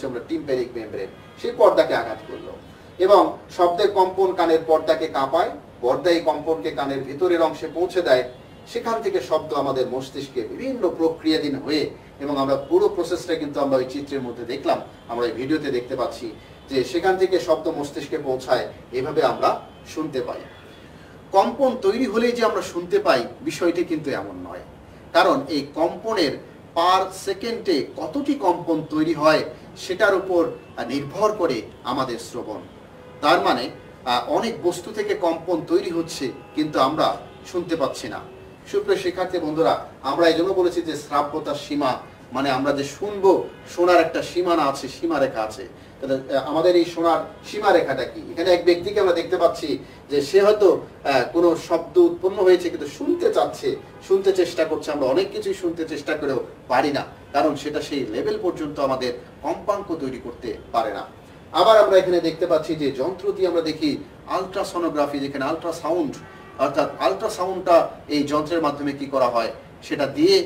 আমরা tympanic membrane, সেই পর্দাকে আঘাত করলো এবং শব্দের কম্পন কানের পর্দাকে কাঁপায়, পর্দা এই কম্পনকে কানের ভিতরের অংশে পৌঁছে দেয়, সেখান থেকে শব্দ আমাদের মস্তিষ্কে বিভিন্ন প্রক্রিয়াধীন হয়ে, এবং আমরা পুরো প্রসেসটা কিন্তু আমরা ওই চিত্রের মধ্যে দেখলাম, আমরা এই ভিডিওতে দেখতে পাচ্ছি যে সেখান থেকে শব্দ মস্তিষ্কে পৌঁছায়, এভাবে আমরা শুনতে পাই। কম্পন তৈরি হলেই যে আমরা শুনতে পাই বিষয়টি কিন্তু এমন নয়, কারণ এই কম্পনের পার সেকেন্ডে কতটি কম্পন তৈরি হয় সেটার উপর নির্ভর করে আমাদের শ্রবণ। তার মানে অনেক বস্তু থেকে কম্পন তৈরি হচ্ছে কিন্তু আমরা শুনতে পাচ্ছি না। সুপ্রিয় শিক্ষার্থী বন্ধুরা, আমরা এই জন্য বলেছি যে শ্রাব্যতার সীমা, মানে আমরা যে শুনবো, শোনার একটা সীমানা আছে, সীমারেখা আছে। তাহলে আমাদের এই শোনার সীমারেখাটা কি? এখানে এক ব্যক্তিকে আমরা দেখতে পাচ্ছি যে সে হয়তো কোনো শব্দ উৎপন্ন হয়েছে কিন্তু শুনতে চাচ্ছে, শুনতে চেষ্টা করছে। আমরা অনেক কিছুই শুনতে চেষ্টা করেও পারি না, কারণ সেটা সেই লেভেল পর্যন্ত আমাদের কম্পাঙ্ক তৈরি করতে পারে না। আবার আমরা এখানে দেখতে পাচ্ছি যে যন্ত্র দিয়ে আমরা দেখি আলট্রাসোনোগ্রাফি, যেখানে আলট্রাসাউন্ড, অর্থাৎ আলট্রাসাউন্ডটা এই যন্ত্রের মাধ্যমে কি করা হয়, সেটা দিয়ে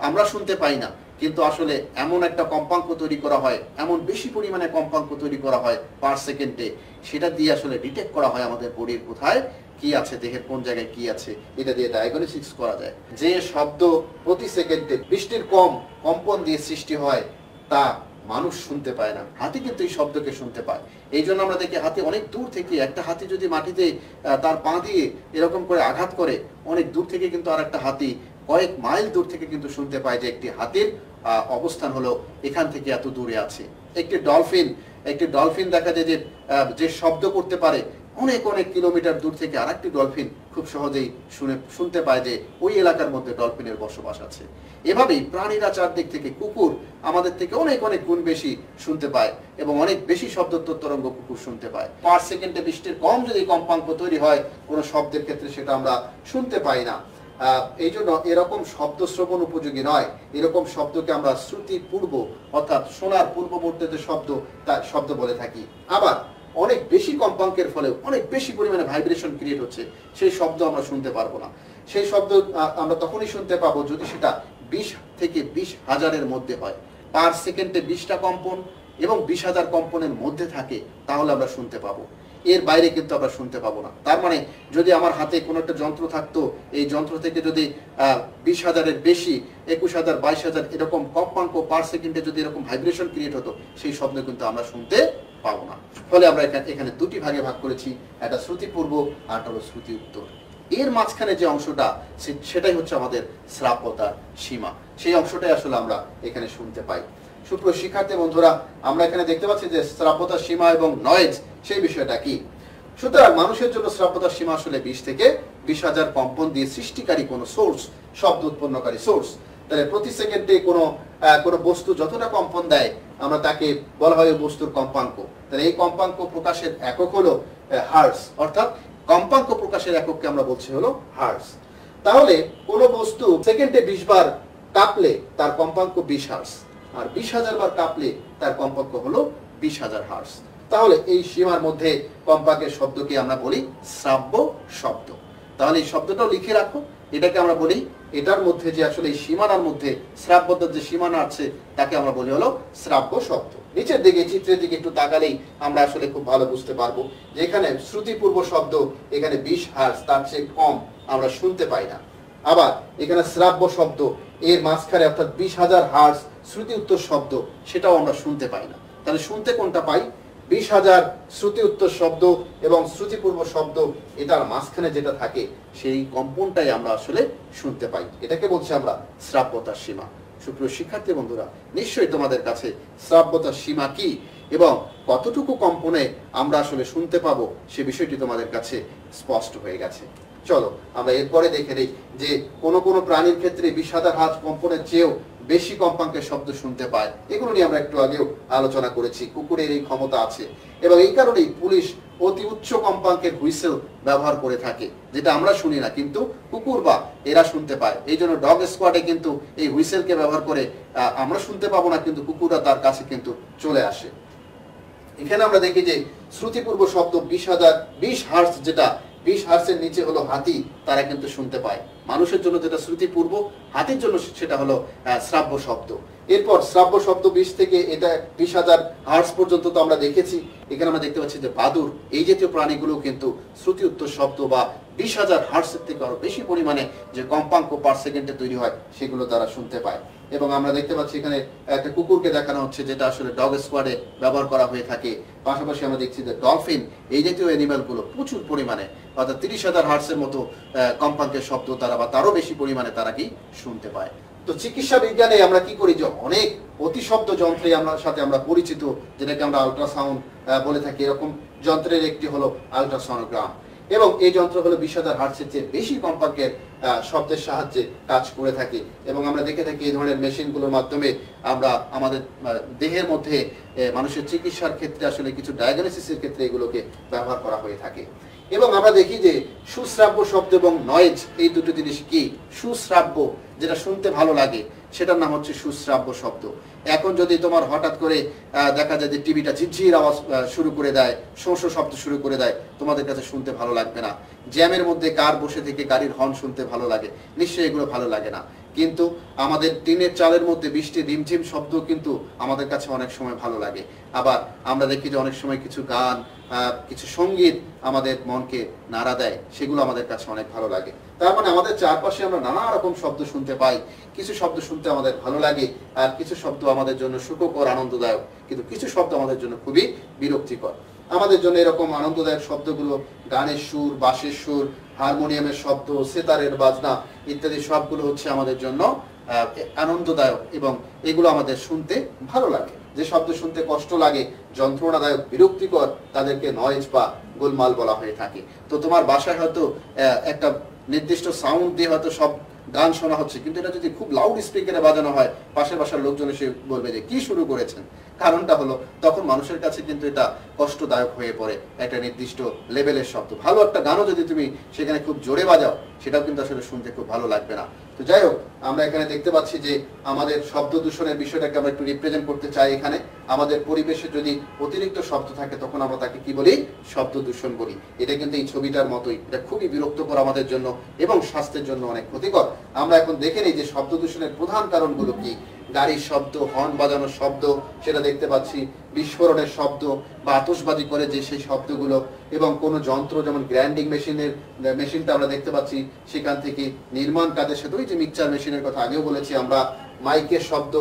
আমরা শুনতে পাই না, কিন্তু আসলে এমন একটা কম্পাঙ্ক তৈরি করা হয়, এমন বেশি পরিমাণে কম্পাঙ্ক তৈরি করা হয় পার সেকেন্ডে, সেটা দিয়ে আসলে ডিটেক্ট করা হয় আমাদের বডির কোথায় কি আছে, দেহের কোন জায়গায় কি আছে, এটা দিয়ে ডায়াগনোসিস করা যায়। যে শব্দ প্রতি সেকেন্ডে 20টির কম কম্পন দিয়ে সৃষ্টি হয় তা মানুষ শুনতে পায় না, হাতি কিন্তু এই শব্দকে শুনতে পায়। এই জন্য আমরা দেখি হাতি অনেক দূর থেকে, একটা হাতি যদি মাটিতে তার পা দিয়ে এরকম করে আঘাত করে, অনেক দূর থেকে কিন্তু আর একটা হাতি কয়েক মাইল দূর থেকে কিন্তু শুনতে পায় যে একটি হাতির অবস্থান হলো এখান থেকে এত দূরে আছে। একটি ডলফিন দেখা যায় যে শব্দ করতে পারে, অনেক অনেক কিলোমিটার দূর থেকে আরেকটি ডলফিন খুব সহজেই শুনতে পায় যে ওই এলাকার মধ্যে ডলফিনের বসবাস আছে। এভাবেই প্রাণীরা চারদিক থেকে, কুকুর আমাদের থেকে অনেক অনেক গুণ বেশি শুনতে পায় এবং অনেক বেশি শব্দ তরঙ্গ কুকুর শুনতে পায়। পার সেকেন্ডে 20টির কম যদি কম্পাঙ্ক তৈরি হয় কোনো শব্দের ক্ষেত্রে, সেটা আমরা শুনতে পাই না। এই জন্য এরকম শব্দ শ্রবণ উপযোগী নয়। এরকম শব্দকে আমরা শ্রুতি পূর্ব, অর্থাৎ শোনার পূর্ববর্তী যে শব্দ, তার শব্দ বলে থাকি। আবার অনেক বেশি কম্পাঙ্কের ফলে অনেক বেশি পরিমাণে ভাইব্রেশন ক্রিয়েট হচ্ছে, সেই শব্দ আমরা শুনতে পারবো না। সেই শব্দ আমরা তখনই শুনতে পাবো যদি সেটা 20 থেকে 20,000-এর মধ্যে হয়। পার সেকেন্ডে 20টা কম্পন এবং 20,000 কম্পনের মধ্যে থাকে, তাহলে আমরা শুনতে পাবো। এর বাইরে কিন্তু আমরা শুনতে পাবো না। তার মানে যদি আমার হাতে কোনো একটা যন্ত্র থাকতো, এই যন্ত্র থেকে যদি 20,000-এর বেশি, 21,000, 22,000 এরকম কম্পাঙ্ক পার সেকেন্ডে যদি এরকম ভাইব্রেশন ক্রিয়েট হতো, সেই শব্দ কিন্তু আমরা শুনতে পাবো না। ফলে আমরা এখানে দুটি ভাগে ভাগ করেছি, একটা শ্রুতি পূর্ব আর একটা হলো শ্রুতি উত্তর। এর মাঝখানে যে অংশটা, সেটাই হচ্ছে আমাদের শ্রাব্যতার সীমা। সেই অংশটাই আসলে আমরা এখানে শুনতে পাই। সুপ্রিয় শিক্ষার্থী বন্ধুরা, আমরা এখানে দেখতে পাচ্ছি যে শ্রাব্যতার সীমা এবং নয়েজ, সেই বিষয়টা কি। সুতরাং মানুষের জন্য শ্রাব্যতার সীমা আসলে 20 থেকে 20,000 কম্পন দিয়ে সৃষ্টিকারী কোনো সোর্স, শব্দ উৎপন্নকারী সোর্স। তাহলে প্রতি সেকেন্ডে কোনো বস্তু যতটা কম্পন দেয়, আমরা তাকে বলা হয় বস্তুর কম্পাঙ্ক। তাহলে এই কম্পাঙ্ক প্রকাশের একক হলো হার্টজ, অর্থাৎ কম্পাঙ্ক প্রকাশের একককে আমরা বলছি হলো হার্টজ। তাহলে কোনো বস্তু সেকেন্ডে 20 বার কাঁপলে তার কম্পাঙ্ক 20 হার্টজ, আর 20,000 বার কাঁপলে তার কম্পাঙ্ক হলো 20,000 হার্টজ। তাহলে এই সীমার মধ্যে কম্পাঙ্কের শব্দকে আমরা বলি শ্রাব্য শব্দ। তাহলে এই শব্দটাও লিখে রাখো, এটাকে আমরা বলি, এটার মধ্যে যে আসলে এই সীমানার মধ্যে শ্রাব্যতার যে সীমানা আছে, তাকে আমরা বলি হলো শ্রাব্য শব্দ। নিচের দিকে চিত্রের দিকে একটু তাকালেই আমরা আসলে খুব ভালো বুঝতে পারবো যে এখানে শ্রুতিপূর্ব শব্দ, এখানে 20 হার্টজ, তার চেয়ে কম আমরা শুনতে পাই না। আবার এখানে শ্রাব্য শব্দ, এর মাঝখানে অর্থাৎ 20,000 হার্টজ শ্রুতি উত্তর শব্দ, সেটাও আমরা শুনতে পাই না। তাহলে শুনতে কোনটা পাই? 20,000 শ্রুতি উত্তর শব্দ এবং শ্রুতিপূর্ব শব্দ, এটার মাঝখানে যেটা থাকে সেই কম্পনটাই আমরা আসলে শুনতে পাই। এটাকে বলছি আমরা শ্রাব্যতার সীমা। সুপ্রিয় শিক্ষার্থী বন্ধুরা, নিশ্চয়ই তোমাদের কাছে শ্রাব্যতার সীমা কি এবং কতটুকু কম্পনে আমরা আসলে শুনতে পাবো, সে বিষয়টি তোমাদের কাছে স্পষ্ট হয়ে গেছে। চলো আমরা এরপরে দেখে নেই যে কোন কোন প্রাণীর ক্ষেত্রে 20,000 হার্টজ কম্পনের চেয়েও বেশি কম্পাঙ্কের শব্দ শুনতে পায়। এগুলো নিয়ে আমরা একটু আগেও আলোচনা করেছি। কুকুরের এই ক্ষমতা আছে এবং এই কারণেই পুলিশ অতি উচ্চ কম্পাঙ্কের হুইসেল ব্যবহার করে থাকে, যেটা আমরা শুনি না কিন্তু কুকুর বা এরা শুনতে পায়। এই জন্য ডগ স্কোয়াডে কিন্তু এই হুইসেলকে ব্যবহার করে, আমরা শুনতে পাবো না কিন্তু কুকুররা তার কাছে কিন্তু চলে আসে। এখানে আমরা দেখি যে শ্রুতিপূর্ব শব্দ 20 হার্টজ, যেটা 20 হার্টজের নিচে হলো হাতি, তারা কিন্তু শুনতে পায়। মানুষের জন্য যেটা শ্রুতিপূর্ব, হাতির জন্য সেটা হলো শ্রাব্য শব্দ। এরপর শ্রাব্য শব্দ 20 থেকে এটা 20,000 হার্টজ পর্যন্ত তো আমরা দেখেছি। এখানে আমরা দেখতে পাচ্ছি যে বাদুড় এই জাতীয় প্রাণীগুলো কিন্তু শ্রুতি উত্তর শব্দ বা 20,000 হার্টজের থেকে আরো বেশি পরিমাণে যে কম্পাঙ্ক পার সেকেন্ডে তৈরি হয় সেগুলো তারা শুনতে পায়। এবং আমরা দেখতে পাচ্ছি এখানে একটা কুকুরকে দেখানো হচ্ছে যেটা আসলে ডগ স্কোয়াডে ব্যবহার করা হয়ে থাকে। পাশাপাশি আমরা দেখছি যে ডলফিন এই জাতীয় অ্যানিমালগুলো প্রচুর পরিমাণে অর্থাৎ 30,000 হার্টজের মতো কম্পাঙ্কের শব্দ তারা বা তারও বেশি পরিমাণে তারা কি শুনতে পায়। তো চিকিৎসা বিজ্ঞানে আমরা কি করি যে অনেক অতিশব্দ যন্ত্রে সাথে আমরা পরিচিত, যেটাকে আমরা আল্ট্রাসাউন্ড বলে থাকি। এরকম যন্ত্রের একটি হলো আল্ট্রাসনোগ্রাম এবং এই যন্ত্র হলো 20,000 হার্টজের চেয়ে বেশি কম্পাঙ্কের শব্দের সাহায্যে কাজ করে থাকে। এবং আমরা দেখে থাকি এই ধরনের মেশিনগুলোর মাধ্যমে আমরা আমাদের দেহের মধ্যে মানুষের চিকিৎসার ক্ষেত্রে আসলে কিছু ডায়াগনোসিসের ক্ষেত্রে এগুলোকে ব্যবহার করা হয়ে থাকে। এবং আমরা দেখি যে সুশ্রাব্য শব্দ এবং নয়েজ এই দুটো জিনিস কি। সুশ্রাব্য যেটা শুনতে ভালো লাগে সেটার নাম হচ্ছে সুশ্রাব্য শব্দ। এখন যদি তোমার হঠাৎ করে দেখা যায় যে টিভিটা ঝিরঝির আওয়াজ শুরু করে দেয়, শোঁ শোঁ শব্দ শুরু করে দেয়, তোমাদের কাছে শুনতে ভালো লাগবে না। জ্যামের মধ্যে কার বসে থেকে গাড়ির হর্ন শুনতে ভালো লাগে, নিশ্চয়ই এগুলো ভালো লাগে না। কিন্তু আমাদের টিনের চালের মধ্যে বৃষ্টি রিমঝিম শব্দ কিন্তু আমাদের কাছে অনেক সময় ভালো লাগে। আবার আমরা দেখি যে অনেক সময় কিছু গান কিছু সঙ্গীত আমাদের মনকে নাড়া দেয়, সেগুলো আমাদের কাছে অনেক ভালো লাগে। তার মানে আমাদের চারপাশে আমরা নানা রকম শব্দ শুনতে পাই। কিছু শব্দ শুনতে আমাদের ভালো লাগে আর কিছু শব্দ আমাদের জন্য সুখকর আনন্দদায়ক, কিন্তু কিছু শব্দ আমাদের জন্য খুবই বিরক্তিকর। আমাদের জন্য এরকম আনন্দদায়ক শব্দগুলো গানের সুর, বাঁশের সুর, হারমোনিয়ামের শব্দ, সেতারের বাজনা ইত্যাদি সবগুলো হচ্ছে আমাদের জন্য আনন্দদায়ক এবং এগুলো আমাদের শুনতে ভালো লাগে। যে শব্দ শুনতে কষ্ট লাগে, যন্ত্রণাদায়ক, বিরক্তিকর, তাদেরকে নয়েজ বা গোলমাল বলা হয়ে থাকে। তো তোমার বাসায় হয়তো একটা নির্দিষ্ট সাউন্ড দিয়ে হয়তো সব গান শোনা হচ্ছে, কিন্তু এটা যদি খুব লাউড স্পিকারে বাজানো হয়, পাশের বাসার লোকজন এসে বলবে যে কি শুরু করেছেন। কারণটা হলো তখন মানুষের কাছে কিন্তু এটা কষ্টদায়ক হয়ে পড়ে একটা নির্দিষ্ট লেভেলের শব্দ। ভালো একটা গানও যদি তুমি সেখানে খুব জোরে বাজাও, সেটাও কিন্তু আসলে শুনতে খুব ভালো লাগবে না। তো যাই হোক, আমরা এখানে দেখতে পাচ্ছি যে আমাদের শব্দ দূষণের বিষয়টাকে আমরা একটু রিপ্রেজেন্ট করতে চাই। এখানে আমাদের পরিবেশে যদি অতিরিক্ত শব্দ থাকে তখন আমরা তাকে কি বলি, শব্দ দূষণ বলি। এটা কিন্তু এই ছবিটার মতোই, এটা খুবই বিরক্তকর আমাদের জন্য এবং স্বাস্থ্যের জন্য অনেক ক্ষতিকর। আমরা এখন দেখে নিই যে শব্দ দূষণের প্রধান কারণগুলো কি। গাড়ির শব্দ, হর্ন বাজানোর শব্দ, সেটা দেখতে পাচ্ছি, বিস্ফোরণের শব্দ বা আতশবাজি করে যে সেই শব্দগুলো, এবং কোনো যন্ত্র যেমন গ্রাইন্ডিং মেশিনটা আমরা দেখতে পাচ্ছি, সেখান থেকে নির্মাণ কাজের সাথে ওই যে মিক্সচার মেশিনের কথা আগেও বলেছি আমরা, মাইকের শব্দ,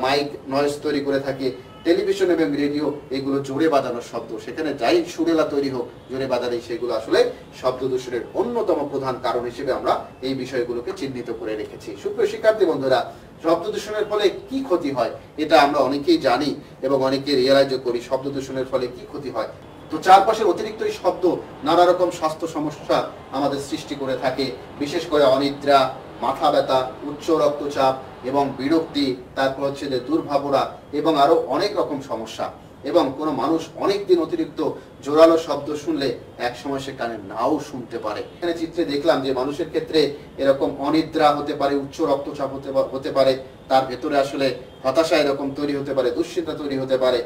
মাইক নয়েজ তৈরি করে থাকে, টেলিভিশন এবং রেডিও এগুলো জোরে বাজানোর শব্দ, সেখানে যাই সুরেলা তৈরি হোক জোরে বাজালেই সেগুলো আসলে শব্দ দূষণের অন্যতম প্রধান কারণ হিসেবে আমরা এই বিষয়গুলোকে চিহ্নিত করে রেখেছি। সুপ্রিয় শিক্ষার্থী বন্ধুরা, শব্দ দূষণের ফলে কি ক্ষতি হয় এটা আমরা অনেকেই জানি এবং অনেকে রিয়েলাইজও করি শব্দ দূষণের ফলে কি ক্ষতি হয়। তো চারপাশের অতিরিক্ত এই শব্দ নানা রকম স্বাস্থ্য সমস্যা আমাদের সৃষ্টি করে থাকে, বিশেষ করে অনিদ্রা, মাথা ব্যথা, উচ্চ রক্তচাপ এবং বিরক্তি, তারপর হচ্ছে যে দুর্ভাবনা এবং আরো অনেক রকম সমস্যা। এবং কোনো মানুষ অনেকদিন অতিরিক্ত জোরালো শব্দ শুনলে একসময় সে কানে নাও শুনতে পারে। এখানে চিত্রে দেখলাম যে মানুষের ক্ষেত্রে এরকম অনিদ্রা হতে পারে, উচ্চ রক্তচাপ হতে পারে, তার ভেতরে আসলে হতাশা এরকম তৈরি হতে পারে, দুশ্চিন্তা তৈরি হতে পারে।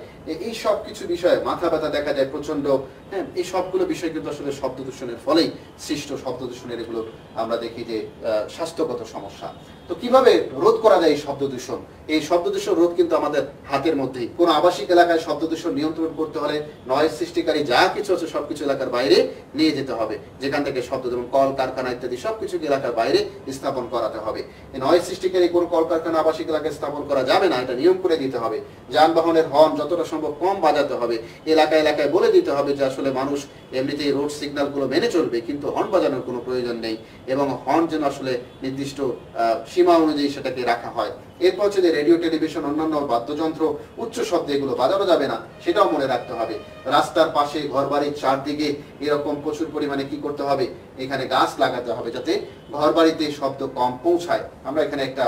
এই সব কিছু বিষয়ে মাথা ব্যথা দেখা যায় প্রচন্ড। হ্যাঁ, এই সবগুলো বিষয় কিন্তু আসলে শব্দ দূষণের ফলেই সৃষ্ট। শব্দ দূষণের এগুলো আমরা দেখি যে স্বাস্থ্যগত সমস্যা। তো কিভাবে রোধ করা যায় এই শব্দ দূষণ? এই শব্দ দূষণ রোধ কিন্তু আমাদের হাতের মধ্যেই। কোন আবাসিক এলাকায় শব্দ দূষণ নিয়ন্ত্রণ করতে হলে নয়েজ সৃষ্টিকারী যা কিছু আছে সবকিছু এলাকার বাইরে নিয়ে যেতে হবে। যেখান থেকে শব্দ, যেমন কল কারখানা ইত্যাদি সবকিছুকে এলাকার বাইরে স্থাপন করাতে হবে। এই নয়েজ সৃষ্টিকারী কোন কলকারখানা আবাসিক এলাকায় স্থাপন করা যাবে না, এটা নিয়ম করে দিতে হবে। যানবাহনের হর্ন যতটা সম্ভব কম বাজাতে হবে। এলাকায় এলাকায় বলে দিতে হবে যে আসলে মানুষ এমনিতেই রোড সিগন্যাল গুলো মেনে চলবে, কিন্তু হর্ন বাজানোর কোনো প্রয়োজন নেই, এবং হর্ন যেন আসলে নির্দিষ্ট সীমা অনুযায়ী সেটাকে রাখা হয়। এরপর হচ্ছে যে রেডিও, টেলিভিশন, অন্যান্য বাদ্যযন্ত্র উচ্চ শব্দে এগুলো বাজানো যাবে না, সেটাও মনে রাখতে হবে। রাস্তার পাশে, ঘর বাড়ির চারদিকে এরকম প্রচুর পরিমাণে কি করতে হবে, এখানে গাছ লাগাতে হবে যাতে ঘর বাড়িতে শব্দ কম পৌঁছায়। আমরা এখানে একটা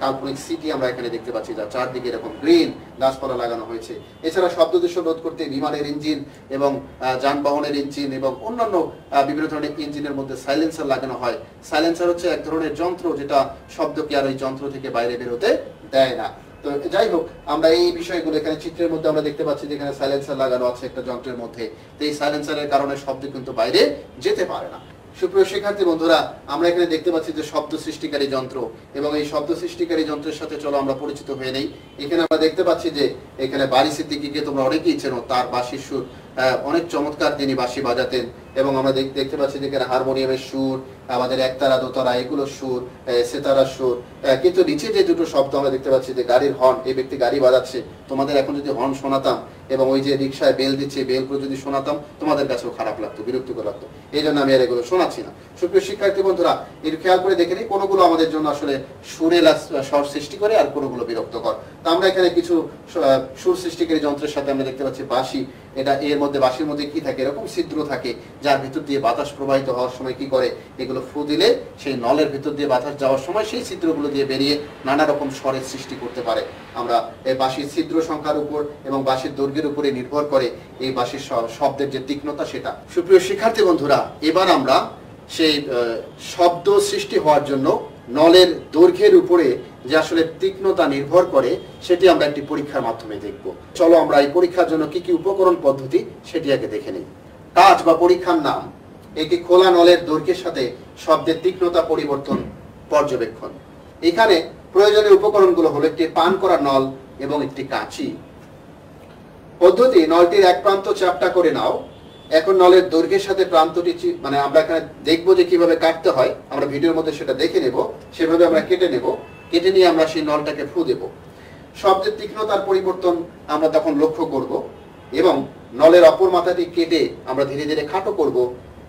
কাল্পনিক সিটি আমরা এখানে দেখতে পাচ্ছি, যার চারদিকে এরকম গ্রিন গাছপালা লাগানো হয়েছে। এছাড়া শব্দ দূষণ রোধ করতে বিমানের ইঞ্জিন এবং যানবাহনের ইঞ্জিন এবং অন্যান্য বিভিন্ন ধরনের ইঞ্জিনের মধ্যে সাইলেন্সার লাগানো হয়। সাইলেন্সার হচ্ছে এক ধরনের যন্ত্র যেটা শব্দকে আর ওই যন্ত্র থেকে বাইরে বেরোতে দেয় না। তো যাই হোক, আমরা এই বিষয়গুলো এখানে চিত্রের মধ্যে আমরা দেখতে পাচ্ছি যেখানে সাইলেন্সার লাগানো আছে একটা যন্ত্রের মধ্যে। তো এই সাইলেন্সারের কারণে শব্দ কিন্তু বাইরে যেতে পারে না। সুপ্রিয় শিক্ষার্থী বন্ধুরা, আমরা এখানে দেখতে পাচ্ছি যে শব্দ সৃষ্টিকারী যন্ত্র, এবং এই শব্দ সৃষ্টিকারী যন্ত্রের সাথে চলো আমরা পরিচিত হয়ে নেই। এখানে আমরা দেখতে পাচ্ছি যে এখানে বারী সিদ্দিকীকে তোমরা অনেকেই চেনো, তার বাঁশির সুর অনেক চমৎকার, তিনি বাঁশি বাজাতেন। এবং আমরা দেখতে পাচ্ছি যে এখানে হারমোনিয়ামের সুর, আমাদের একতারা দোতারা এগুলোর সুর, সেতারার সুর। কিন্তু নিচে যে দুটো শব্দ আমরা দেখতে পাচ্ছি যে গাড়ির হর্ন, এই ব্যক্তি গাড়ি বাজাচ্ছে, তোমাদের এখন যদি হর্ন শোনাতাম এবং ওই যে রিক্সায় বেল দিচ্ছে বেলগুলো যদি শোনাতাম, তোমাদের কাছেও খারাপ লাগতো, বিরক্তিকর লাগতো। এই জন্য আমি আর এগুলো শোনাচ্ছি না। সুপ্রিয় শিক্ষার্থী বন্ধুরা, একটু খেয়াল করে দেখে নিই, কোনগুলো আমাদের জন্য আসলে সুরের স্বর সৃষ্টি করে আর কোনগুলো বিরক্তকর। তা আমরা এখানে কিছু সুর সৃষ্টিকারী যন্ত্রের সাথে আমরা দেখতে পাচ্ছি বাঁশি। এটা এর মধ্যে বাঁশির মধ্যে কি থাকে, এরকম ছিদ্র থাকে, যার ভিতর দিয়ে বাতাস প্রবাহিত হওয়ার সময় কি করে, এগুলো ফু দিলে সেই নলের ভিতর দিয়ে বাতাস যাওয়ার সময় সেই ছিদ্রগুলো দিয়ে বেরিয়ে নানা রকম স্বরের সৃষ্টি করতে পারে। আমরা এই বাঁশির ছিদ্র সংখ্যার উপর এবং বাঁশির দৈর্ঘ্যের উপরে নির্ভর করে এই বাঁশির শব্দের যে তীক্ষ্ণতা সেটা। সুপ্রিয় শিক্ষার্থী বন্ধুরা, এবার আমরা সেই শব্দ সৃষ্টি হওয়ার জন্য নলের দৈর্ঘ্যের উপরে যে আসলে তীক্ষ্ণতা নির্ভর করে সেটি আমরা একটি পরীক্ষার মাধ্যমে দেখব। চলো আমরা এই পরীক্ষার জন্য কি কি উপকরণ পদ্ধতি সেটি আগে দেখে নিই। কাজ বা পরীক্ষার নাম একটি খোলা নলের দৈর্ঘ্যের সাথে শব্দের তীক্ষ্ণতা পরিবর্তন পর্যবেক্ষণ। এখানে প্রয়োজনীয় উপকরণগুলো হলো একটি পান করা নল এবং একটি কাঁচি। পদ্ধতি: নলটির এক প্রান্ত চ্যাপ্টা করে নাও। এখন নলের দৈর্ঘ্যের সাথে প্রান্তটি আমরা এখানে দেখবো যে কিভাবে কাটতে হয়, আমরা ভিডিওর মধ্যে সেটা দেখে নেব। সেভাবে আমরা কেটে নেব, কেটে নিয়ে আমরা সেই নলটাকে ফু দেব। শব্দের তীক্ষ্ণতার পরিবর্তন আমরা তখন লক্ষ্য করব এবং নলের অপর মাথাটি কেটে আমরা ধীরে ধীরে খাটো করব।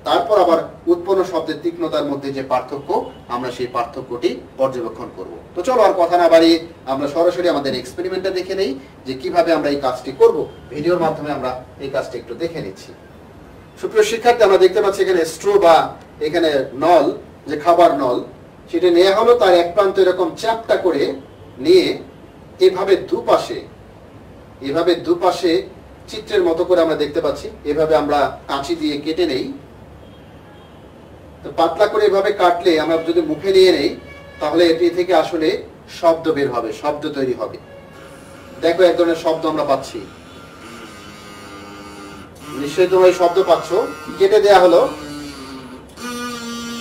তারপর আবার উৎপন্ন শব্দের তীক্ষ্ণতার মধ্যে যে পার্থক্য, আমরা সেই পার্থক্যটি পর্যবেক্ষণ করব। তো চলো আর কথা না বাড়িয়ে আমরা সরাসরি আমাদের এক্সপেরিমেন্টটা দেখে নেই যে কিভাবে আমরা এই কাজটি করব। ভিডিওর মাধ্যমে আমরা এই কাজটি একটু দেখে নিচ্ছি। সুপ্রিয় শিক্ষার্থী, আমরা দেখতে পাচ্ছি এখানে স্ট্রো বা এখানে নল, যে খাবার নল, সেটা নেওয়া হলো। তার এক প্রান্ত এরকম চ্যাপ্টা করে নিয়ে এভাবে দুপাশে চিত্রের মতো করে আমরা দেখতে পাচ্ছি, এভাবে আমরা কাঁচি দিয়ে কেটে নেই। তো পাতলা করে এভাবে কাটলে আমরা যদি মুখে নিয়ে নেই তাহলে এটি থেকে আসলে শব্দ বের হবে, শব্দ তৈরি হবে। দেখো এক ধরনের শব্দ আমরা পাচ্ছি, নিশ্চয়ই তোমরা এই শব্দ পাচ্ছ। কেটে দেয়া হলো,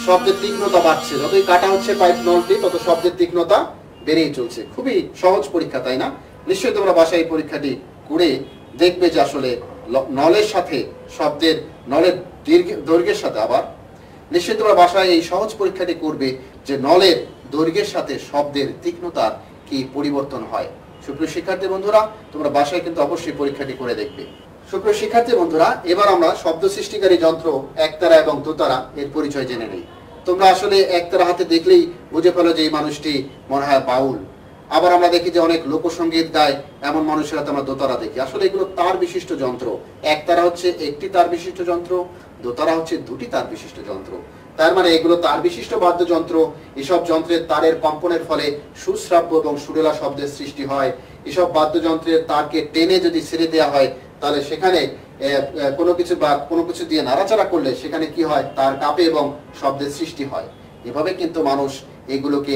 শব্দের তীক্ষ্ণতা বাড়ছে, যতই কাটা হচ্ছে পাইপ নলটি তত শব্দের তীক্ষ্ণতা বেড়েই চলছে। খুবই সহজ পরীক্ষা, তাই না? নিশ্চয়ই তোমরা বাসায় এই পরীক্ষাটি করে দেখবে যে আসলে নলের সাথে শব্দের, নলের দৈর্ঘ্যের সাথে আবার নিশ্চয়ই তোমরা বাসায় এই সহজ পরীক্ষাটি করবে যে নলের দৈর্ঘ্যের সাথে শব্দের তীক্ষ্ণতার কি পরিবর্তন হয়। সুপ্রিয় শিক্ষার্থী বন্ধুরা, তোমরা বাসায় কিন্তু অবশ্যই পরীক্ষাটি করে দেখবে। সুপ্রিয় শিক্ষার্থী বন্ধুরা, এবার আমরা শব্দ সৃষ্টিকারী যন্ত্র একতারা এবং দোতারা এর পরিচয় জেনে নেই। তোমরা আসলে একতারা হাতে দেখলেই বুঝে ফেলো যে এই মানুষটি মনে হয় বাউল। আবার আমরা দেখি যে অনেক লোকসঙ্গীত গায়, এমন মানুষের হাতে আমরা দোতারা দেখি। আসলে এগুলো তার বিশিষ্ট যন্ত্র। একতারা হচ্ছে একটি তার বিশিষ্ট যন্ত্র, দোতারা হচ্ছে দুটি তার বিশিষ্ট যন্ত্র। তার মানে এগুলো তার বিশিষ্ট বাদ্যযন্ত্র। এসব যন্ত্রের তারের কম্পনের ফলে সুশ্রাব্য এবং সুরেলা শব্দের সৃষ্টি হয়। এসব বাদ্যযন্ত্রের তারকে টেনে যদি ছেড়ে দেওয়া হয় তাহলে সেখানে কোনো কিছু দিয়ে নাড়াচাড়া করলে সেখানে কি হয়, তার কাঁপে এবং শব্দের সৃষ্টি হয়। এভাবে কিন্তু মানুষ এগুলোকে,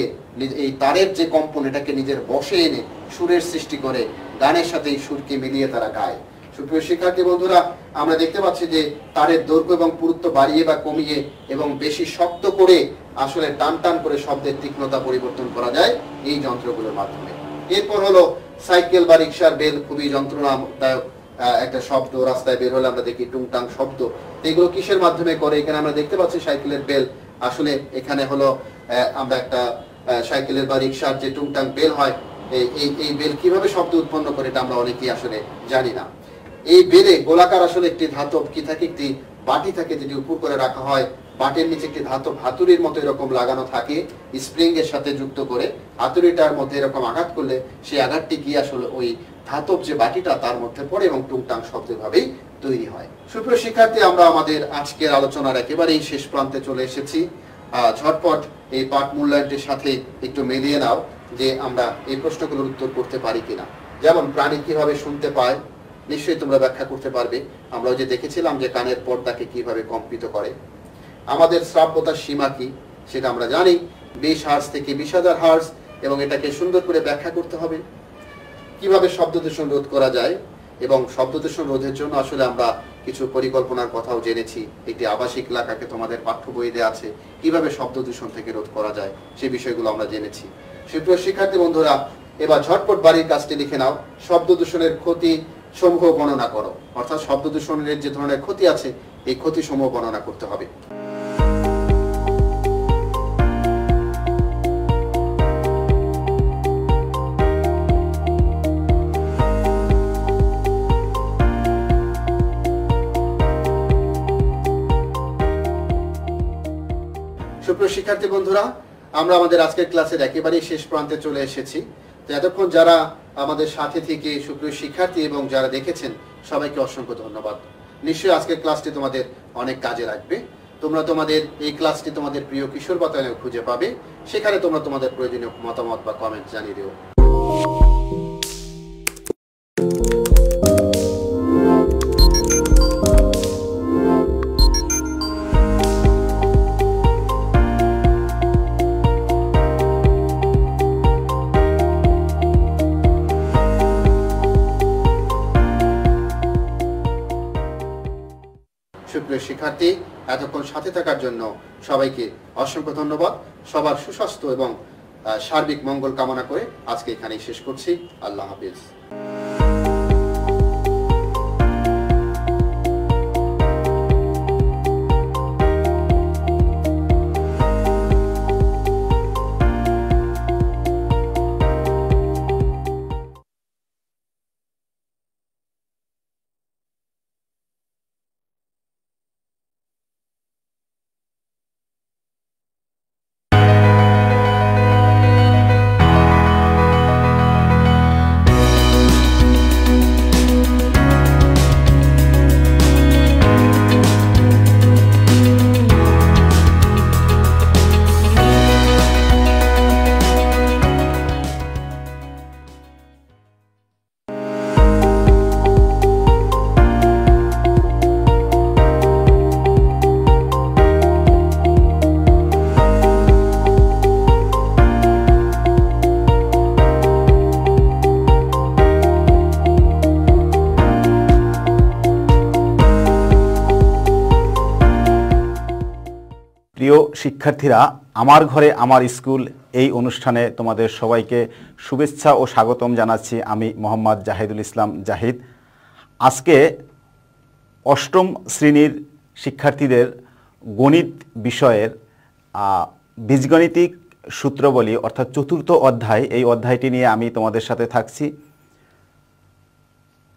এই তারের যে কম্পন, এটাকে নিজের বশে এনে সুরের সৃষ্টি করে, গানের সাথে এই সুরকে মিলিয়ে তারা গায়। সুপ্রিয় শিক্ষার্থী বন্ধুরা, আমরা দেখতে পাচ্ছি যে তারের দৈর্ঘ্য এবং পুরুত্ব বাড়িয়ে বা কমিয়ে এবং বেশি শক্ত করে আসলে টান টান করে শব্দের তীক্ষ্ণতা পরিবর্তন করা যায় এই যন্ত্রগুলোর মাধ্যমে। এরপর হলো সাইকেল বা রিক্সার বেল, খুবই যন্ত্রণাদায়ক একটা শব্দ। রাস্তায় বের হলে আমরা দেখি টুংটাং শব্দ। এগুলো কিসের মাধ্যমে করে? এখানে আমরা দেখতে পাচ্ছি সাইকেলের বেল। আসলে এখানে হলো আমরা একটা সাইকেলের বা রিক্সার যে টুংটাং বেল হয়, এই বেল কিভাবে শব্দ উৎপন্ন করে এটা আমরা অনেকেই আসলে জানি না। এই বেলে গোলাকার আসলে একটি ধাতব কি থাকে, একটি বাটি থাকে যেটি উপর করে রাখা হয়। বাটির নিচে একটি ধাতব হাতুড়ির মতো এরকম লাগানো থাকে, স্প্রিং এর সাথে যুক্ত করে। হাতুড়িটার মধ্যে এরকম আঘাত করলে সেই আঘাতটি গিয়ে আসলে ওই ধাতব যে বাটিটা তার মধ্যে পড়ে এবং টুংটাং শব্দভাবেই তৈরি হয়। সুপ্রিয় শিক্ষার্থী, আমরা আমাদের আজকের আলোচনার একেবারেই শেষ প্রান্তে চলে এসেছি। ঝটপট এই পাঠ মূল্যায়নটির সাথে একটু মিলিয়ে নাও যে আমরা এই প্রশ্নগুলোর উত্তর করতে পারি কিনা। যেমন প্রাণী কিভাবে শুনতে পায়, নিশ্চয়ই তোমরা ব্যাখ্যা করতে পারবে। আমরা যে দেখেছিলাম যে কানের পর্দাকে কিভাবে কম্পিত করে। আমাদের শ্রাব্যতার সীমা কি সেটা আমরা জানি, 20 হার্জ থেকে 20,000 হার্জ, এবং এটাকে সুন্দর করে ব্যাখ্যা করতে হবে। কিভাবে শব্দ দূষণ রোধ করা যায় এবং শব্দ দূষণ রোধের জন্য আসলে আমরা কিছু পরিকল্পনার কথাও জেনেছি। একটি আবাসিক এলাকাকে তোমাদের পাঠ্য বইতে আছে, কিভাবে শব্দ দূষণ থেকে রোধ করা যায় সেই বিষয়গুলো আমরা জেনেছি। সুপ্রিয় শিক্ষার্থী বন্ধুরা, এবার ঝটপট বাড়ির কাজটি লিখে নাও। শব্দ দূষণের ক্ষতি সমূহ গণনা করো, অর্থাৎ শব্দ দূষণের যে ধরনের ক্ষতি আছে এই ক্ষতি সমূহ গণনা করতে হবে। সুপ্রিয় শিক্ষার্থী বন্ধুরা, আমরা আমাদের আজকের ক্লাসের একেবারেই শেষ প্রান্তে চলে এসেছি। তো এতক্ষণ যারা আমাদের সাথে থেকে সুপ্রিয় শিক্ষার্থী এবং যারা দেখেছেন সবাইকে অসংখ্য ধন্যবাদ। নিশ্চয়ই আজকের ক্লাসটি তোমাদের অনেক কাজে লাগবে। তোমরা তোমাদের এই ক্লাসটি তোমাদের প্রিয় কিশোর বাতায়নে খুঁজে পাবে, সেখানে তোমরা তোমাদের প্রয়োজনীয় মতামত বা কমেন্ট জানিয়ে দিও। সুপ্রিয় শিক্ষার্থী, এতক্ষণ সাথে থাকার জন্য সবাইকে অসংখ্য ধন্যবাদ। সবার সুস্বাস্থ্য এবং সার্বিক মঙ্গল কামনা করে আজকে এখানেই শেষ করছি। আল্লাহ হাফিজ। প্রিয় শিক্ষার্থীরা, আমার ঘরে আমার স্কুল এই অনুষ্ঠানে তোমাদের সবাইকে শুভেচ্ছা ও স্বাগতম জানাচ্ছি। আমি মোহাম্মদ জাহিদুল ইসলাম জাহিদ। আজকে অষ্টম শ্রেণীর শিক্ষার্থীদের গণিত বিষয়ের বীজগণিতিক সূত্রাবলী অর্থাৎ চতুর্থ অধ্যায়, এই অধ্যায়টি নিয়ে আমি তোমাদের সাথে থাকছি।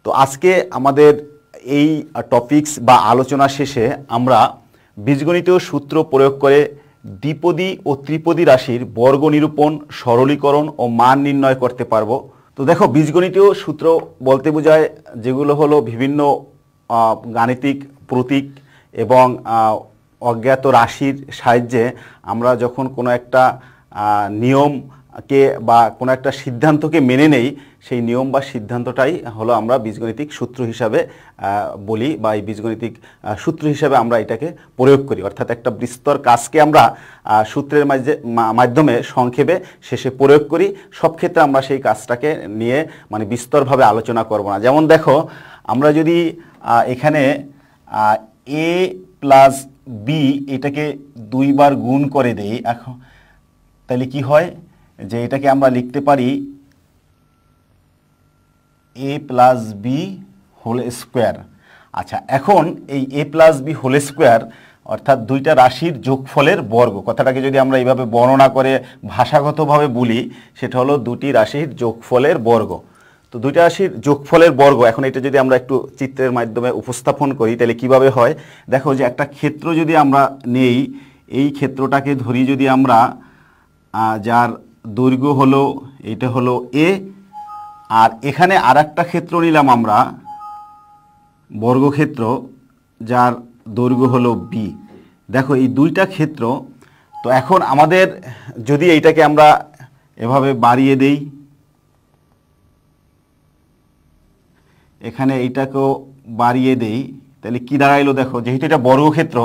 তো আজকে আমাদের এই টপিকস বা আলোচনা শেষে আমরা বীজগণিতীয় সূত্র প্রয়োগ করে দ্বিপদী ও ত্রিপদী রাশির বর্গ নিরূপণ, সরলীকরণ ও মান নির্ণয় করতে পারবো। তো দেখো, বীজগণিতীয় সূত্র বলতে বোঝায় যেগুলো হলো বিভিন্ন গাণিতিক প্রতীক এবং অজ্ঞাত রাশির সাহায্যে আমরা যখন কোনো একটা নিয়মকে বা কোনো একটা সিদ্ধান্তকে মেনে নেই, সেই নিয়ম বা সিদ্ধান্তটাই হলো আমরা বীজগণিতিক সূত্র হিসাবে বলি, বা এই বীজগণিতিক সূত্র হিসাবে আমরা এটাকে প্রয়োগ করি। অর্থাৎ একটা বিস্তর কাজকে আমরা সূত্রের মাধ্যমে সংক্ষেপে শেষে প্রয়োগ করি। সব ক্ষেত্রে আমরা সেই কাজটাকে নিয়ে মানে বিস্তরভাবে আলোচনা করব না। যেমন দেখো, আমরা যদি এখানে a প্লাস বি এটাকে দুইবার গুণ করে দেই, এখন তাহলে কি হয় যে এটাকে আমরা লিখতে পারি a plus B whole square. আচ্ছা, এখন এই a plus B whole square অর্থাৎ দুইটা রাশির যোগফলের বর্গ, কথাটাকে যদি আমরা এইভাবে বর্ণনা করে ভাষাগতভাবে বলি, সেটা হলো দুটি রাশির যোগফলের বর্গ। তো দুইটা রাশির যোগফলের বর্গ, এখন এটা যদি আমরা একটু চিত্রের মাধ্যমে উপস্থাপন করি তাহলে কিভাবে হয় দেখো, যে একটা ক্ষেত্র যদি আমরা নেই, এই ক্ষেত্রটাকে ধরি যদি আমরা, যার দৈর্ঘ্য হলো এটা হলো এ, আর এখানে আর একটা ক্ষেত্র নিলাম আমরা বর্গক্ষেত্র, যার দৈর্ঘ্য হলো বি। দেখো এই দুইটা ক্ষেত্র। তো এখন আমাদের যদি এইটাকে আমরা এভাবে বাড়িয়ে দেই, এখানে এইটাকেও বাড়িয়ে দেই, তাহলে কি দাঁড়াইলো দেখো, যেহেতু এটা বর্গক্ষেত্র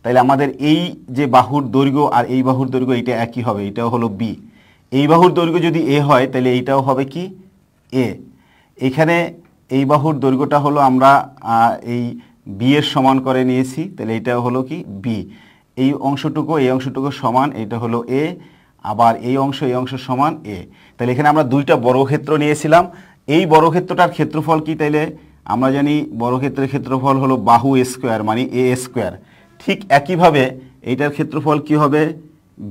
তাহলে আমাদের এই যে বাহুর দৈর্ঘ্য আর এই বাহুর দৈর্ঘ্য এটা একই হবে, এটাও হলো বি। এই বাহুর দৈর্ঘ্য যদি এ হয় তাহলে এইটাও হবে কি এ। এখানে এই বাহুর দৈর্ঘ্যটা হলো আমরা এই বি এর সমান করে নিয়েছি, তাহলে এটা হলো কি বি। এই অংশটুকু সমান, এটা হলো এ, আবার এই অংশ সমান এ। তাহলে এখানে আমরা দুইটা বর্গক্ষেত্র নিয়েছিলাম। এই বর্গক্ষেত্রটার ক্ষেত্রফল কি? তাইলে আমরা জানি বর্গক্ষেত্রের ক্ষেত্রফল হলো বাহু স্কোয়ার মানে এ স্কোয়ার। ঠিক একইভাবে এইটার ক্ষেত্রফল কি হবে?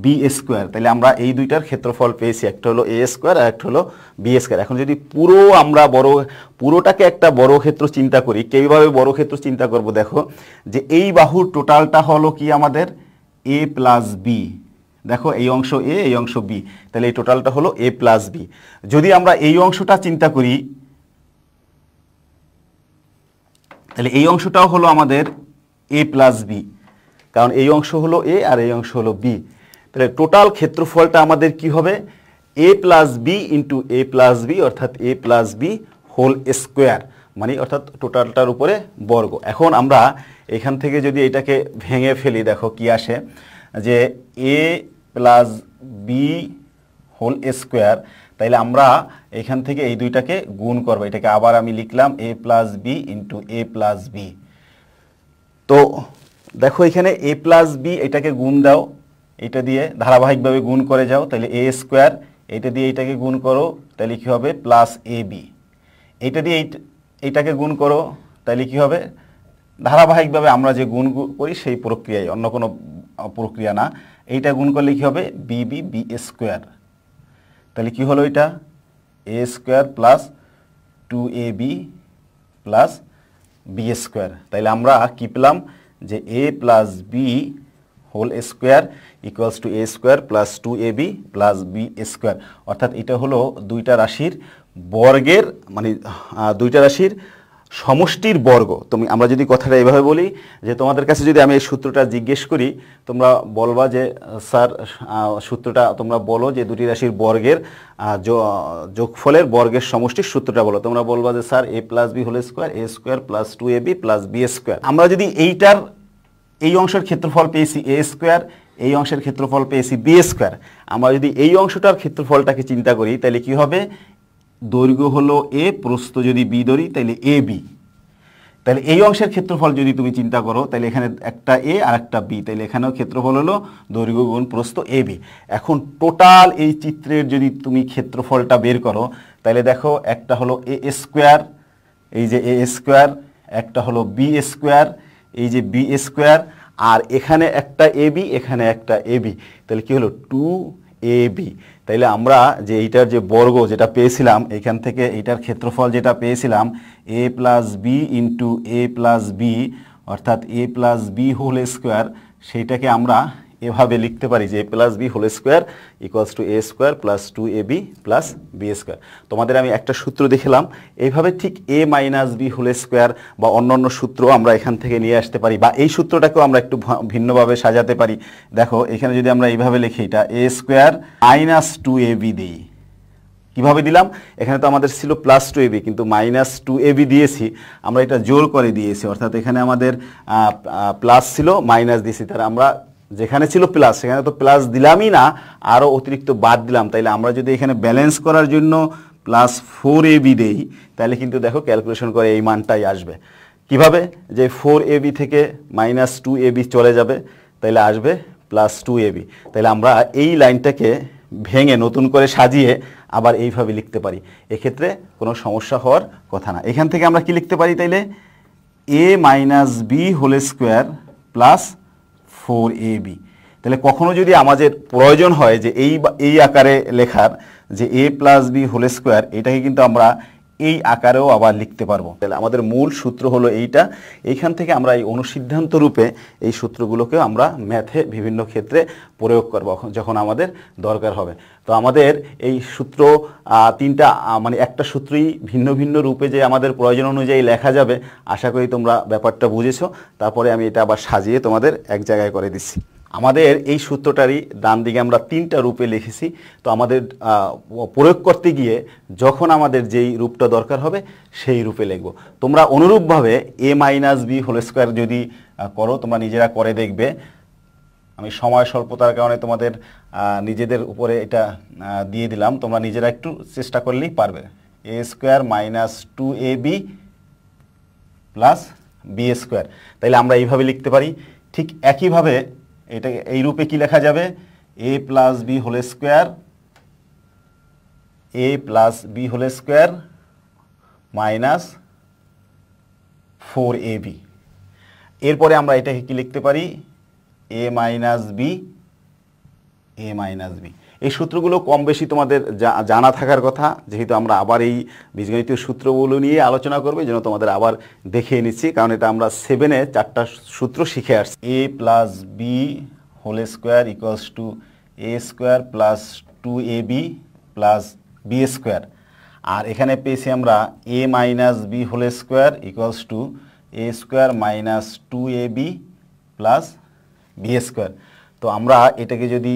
B square. তাহলে আমরা এই দুইটার ক্ষেত্রফল পেয়েছি, একটা হলো এ স্কোয়ার আর একটা হলো বি স্কোয়ার। এখন যদি আমরা পুরোটাকে একটা বর্গক্ষেত্র চিন্তা করি, কিভাবে বর্গক্ষেত্র চিন্তা করব? দেখো যে এই বাহুর টোটালটা হলো কি আমাদের এ প্লাস বি। দেখো এই অংশ এ, এই অংশ বি, তাহলে এই টোটালটা হলো এ প্লাস বি। যদি আমরা এই অংশটা চিন্তা করি, তাহলে এই অংশটাও হলো আমাদের এ প্লাস বি, কারণ এই অংশ হলো এ আর এই অংশ হলো বি। তাহলে টোটাল ক্ষেত্রফলটা আমাদের কি হবে? এ plus B into A plus B, অর্থাৎ A plus B whole square, মানে অর্থাৎ টোটালটার উপরে বর্গ। এখন আমরা এখান থেকে যদি এটাকে ভেঙে ফেলি, দেখো কি আসে, যে A plus B whole square, তাইলে আমরা এখান থেকে এই দুইটাকে গুণ করবো। এটাকে আবার আমি লিখলাম এ plus B into A plus B. তো দেখো এখানে এ প্লাস বি, এটাকে গুণ দাও, এটা দিয়ে ধারাবাহিকভাবে গুণ করে যাও, তাহলে এ স্কোয়ার, এটা দিয়ে এইটাকে গুণ করো, তাহলে কি হবে? Plus A B. এইটা দিয়ে এইটাকে গুণ করো, তাহলে কি হবে? ধারাবাহিকভাবে আমরা যে গুণ করি সেই প্রক্রিয়ায়, অন্য কোনো প্রক্রিয়া না। এইটা গুণ করলে কি হবে? B B B square. তাহলে কি হলো? এটা A square plus 2ab plus B square. তাইলে আমরা কি পেলাম? যে A plus B whole square equals to A square plus 2ab plus B square. অর্থাৎ এটা হলো দুইটা রাশির বর্গের, মানে দুইটা রাশির সমষ্টির বর্গ। আমরা যদি কথাটা এভাবে বলি, যে তোমাদের কাছে যদি আমি এই সূত্রটা জিজ্ঞেস করি, তোমরা বলবা যে স্যার সূত্রটা তোমরা বলো, যে দুটি রাশির বর্গের যোগফলের বর্গের সমষ্টির সূত্রটা বলো। তোমরা বলবা যে sir A plus B whole square, A square plus 2ab plus B square. আমরা যদি এই অংশের ক্ষেত্রফল পেয়েছি এ স্কোয়ার, এই অংশের ক্ষেত্রফল পেয়েছি বি স্কোয়ার, আমরা যদি এই অংশটার ক্ষেত্রফলটাকে চিন্তা করি, তাহলে কি হবে? দৈর্ঘ্য হলো এ, প্রস্থ যদি বি ধরি তাহলে এ বি। তাহলে এই অংশের ক্ষেত্রফল যদি তুমি চিন্তা করো, তাহলে এখানে একটা এ আর একটা বি, তাহলে এখানেও ক্ষেত্রফল হলো দৈর্ঘ্য গুণ প্রস্থ এ বি। এখন টোটাল এই চিত্রের যদি তুমি ক্ষেত্রফলটা বের করো, তাহলে দেখো একটা হলো এ স্কোয়ার, এই যে এ স্কোয়ার, একটা হলো বি স্কোয়ার, এই যে বি স্কোয়ার, আর এখানে একটা এ বি, এখানে একটা এ বি, তাহলে কি হলো? 2ab। তাইলে আমরা যে এইটার যে বর্গ যেটা পেয়েছিলাম, এখান থেকে এইটার ক্ষেত্রফল যেটা পেয়েছিলাম A plus B into A plus B, অর্থাৎ A plus B whole square, সেইটাকে আমরা এভাবে লিখতে পারি যে A plus B whole square equals to A square plus 2ab plus B square. তোমাদের আমি একটা সূত্র দেখিলাম, এইভাবে ঠিক A minus B whole square বা অন্যান্য সূত্র আমরা এখান থেকে নিয়ে আসতে পারি, বা এই সূত্রটাকেও আমরা একটু ভিন্নভাবে সাজাতে পারি। দেখো এখানে যদি আমরা এইভাবে লিখি, এটা এ স্কোয়ার মাইনাস 2ab দিই। কিভাবে দিলাম? এখানে তো আমাদের ছিল প্লাস 2ab, কিন্তু মাইনাস 2ab দিয়েছি, আমরা এটা জোর করে দিয়েছি, অর্থাৎ এখানে আমাদের প্লাস ছিল, মাইনাস দিয়েছি। তাহলে আমরা যেখানে ছিল প্লাস, সেখানে তো প্লাস দিলামই না, আরও অতিরিক্ত বাদ দিলাম। তাইলে আমরা যদি এখানে ব্যালেন্স করার জন্য প্লাস 4ab দেই, তাহলে কিন্তু দেখো ক্যালকুলেশন করে এই মানটাই আসবে। কিভাবে? যে 4ab থেকে মাইনাস 2ab চলে যাবে, তাইলে আসবে প্লাস 2ab। তাইলে আমরা এই লাইনটাকে ভেঙে নতুন করে সাজিয়ে আবার এইভাবে লিখতে পারি, এক্ষেত্রে কোনো সমস্যা হওয়ার কথা না। এখান থেকে আমরা কি লিখতে পারি? তাইলে A minus B whole square plus 4ab। তাহলে কখনো যদি আমাদের প্রয়োজন হয় যে এই আকারে লেখার, যে A plus B whole square, এটাকে কিন্তু আমরা এই আকারেও আবার লিখতে পারবো। তাহলে আমাদের মূল সূত্র হলো এইটা। এইখান থেকে আমরা এই অনুসিদ্ধান্ত রূপে এই সূত্রগুলোকে আমরা ম্যাথে বিভিন্ন ক্ষেত্রে প্রয়োগ করব যখন আমাদের দরকার হবে। তো আমাদের এই সূত্র তিনটা, মানে একটা সূত্রই ভিন্ন ভিন্ন রূপে যে আমাদের প্রয়োজন অনুযায়ী লেখা যাবে, আশা করি তোমরা ব্যাপারটা বুঝেছো। তারপরে আমি এটা আবার সাজিয়ে তোমাদের এক জায়গায় করে দিচ্ছি। আমাদের এই সূত্রটারই ডান দিকে আমরা তিনটা রূপে লিখেছি। তো আমাদের প্রয়োগ করতে গিয়ে যখন আমাদের যেই রূপটা দরকার হবে সেই রূপে লিখব। তোমরা অনুরূপভাবে এ মাইনাস বি হোল স্কোয়ার যদি করো, তোমরা নিজেরা করে দেখবে। আমি সময় স্বল্পতার কারণে তোমাদের নিজেদের উপরে এটা দিয়ে দিলাম, তোমরা নিজেরা একটু চেষ্টা করলেই পারবে। A square minus 2ab plus B square. তাইলে আমরা এইভাবে লিখতে পারি। ঠিক একইভাবে এটা এই রূপে কি লেখা যাবে, A plus B whole square, A plus B whole square minus 4ab। এরপরে আমরা এটাকে কি লিখতে পারি, A minus B, A minus B. এই সূত্রগুলো কম বেশি তোমাদের জানা থাকার কথা, যেহেতু আমরা আবার এই বীজগণিতীয় সূত্রগুলো নিয়ে আলোচনা করবো, এই জন্য তোমাদের আবার দেখিয়ে নিচ্ছি, কারণ এটা আমরা 7-এ 4টা সূত্র শিখে আসছি। A plus B whole square equals to A square plus 2ab plus B square. আর এখানে পেয়েছি আমরা A minus B whole square equals to A square minus 2ab plus B square. তো আমরা এটাকে যদি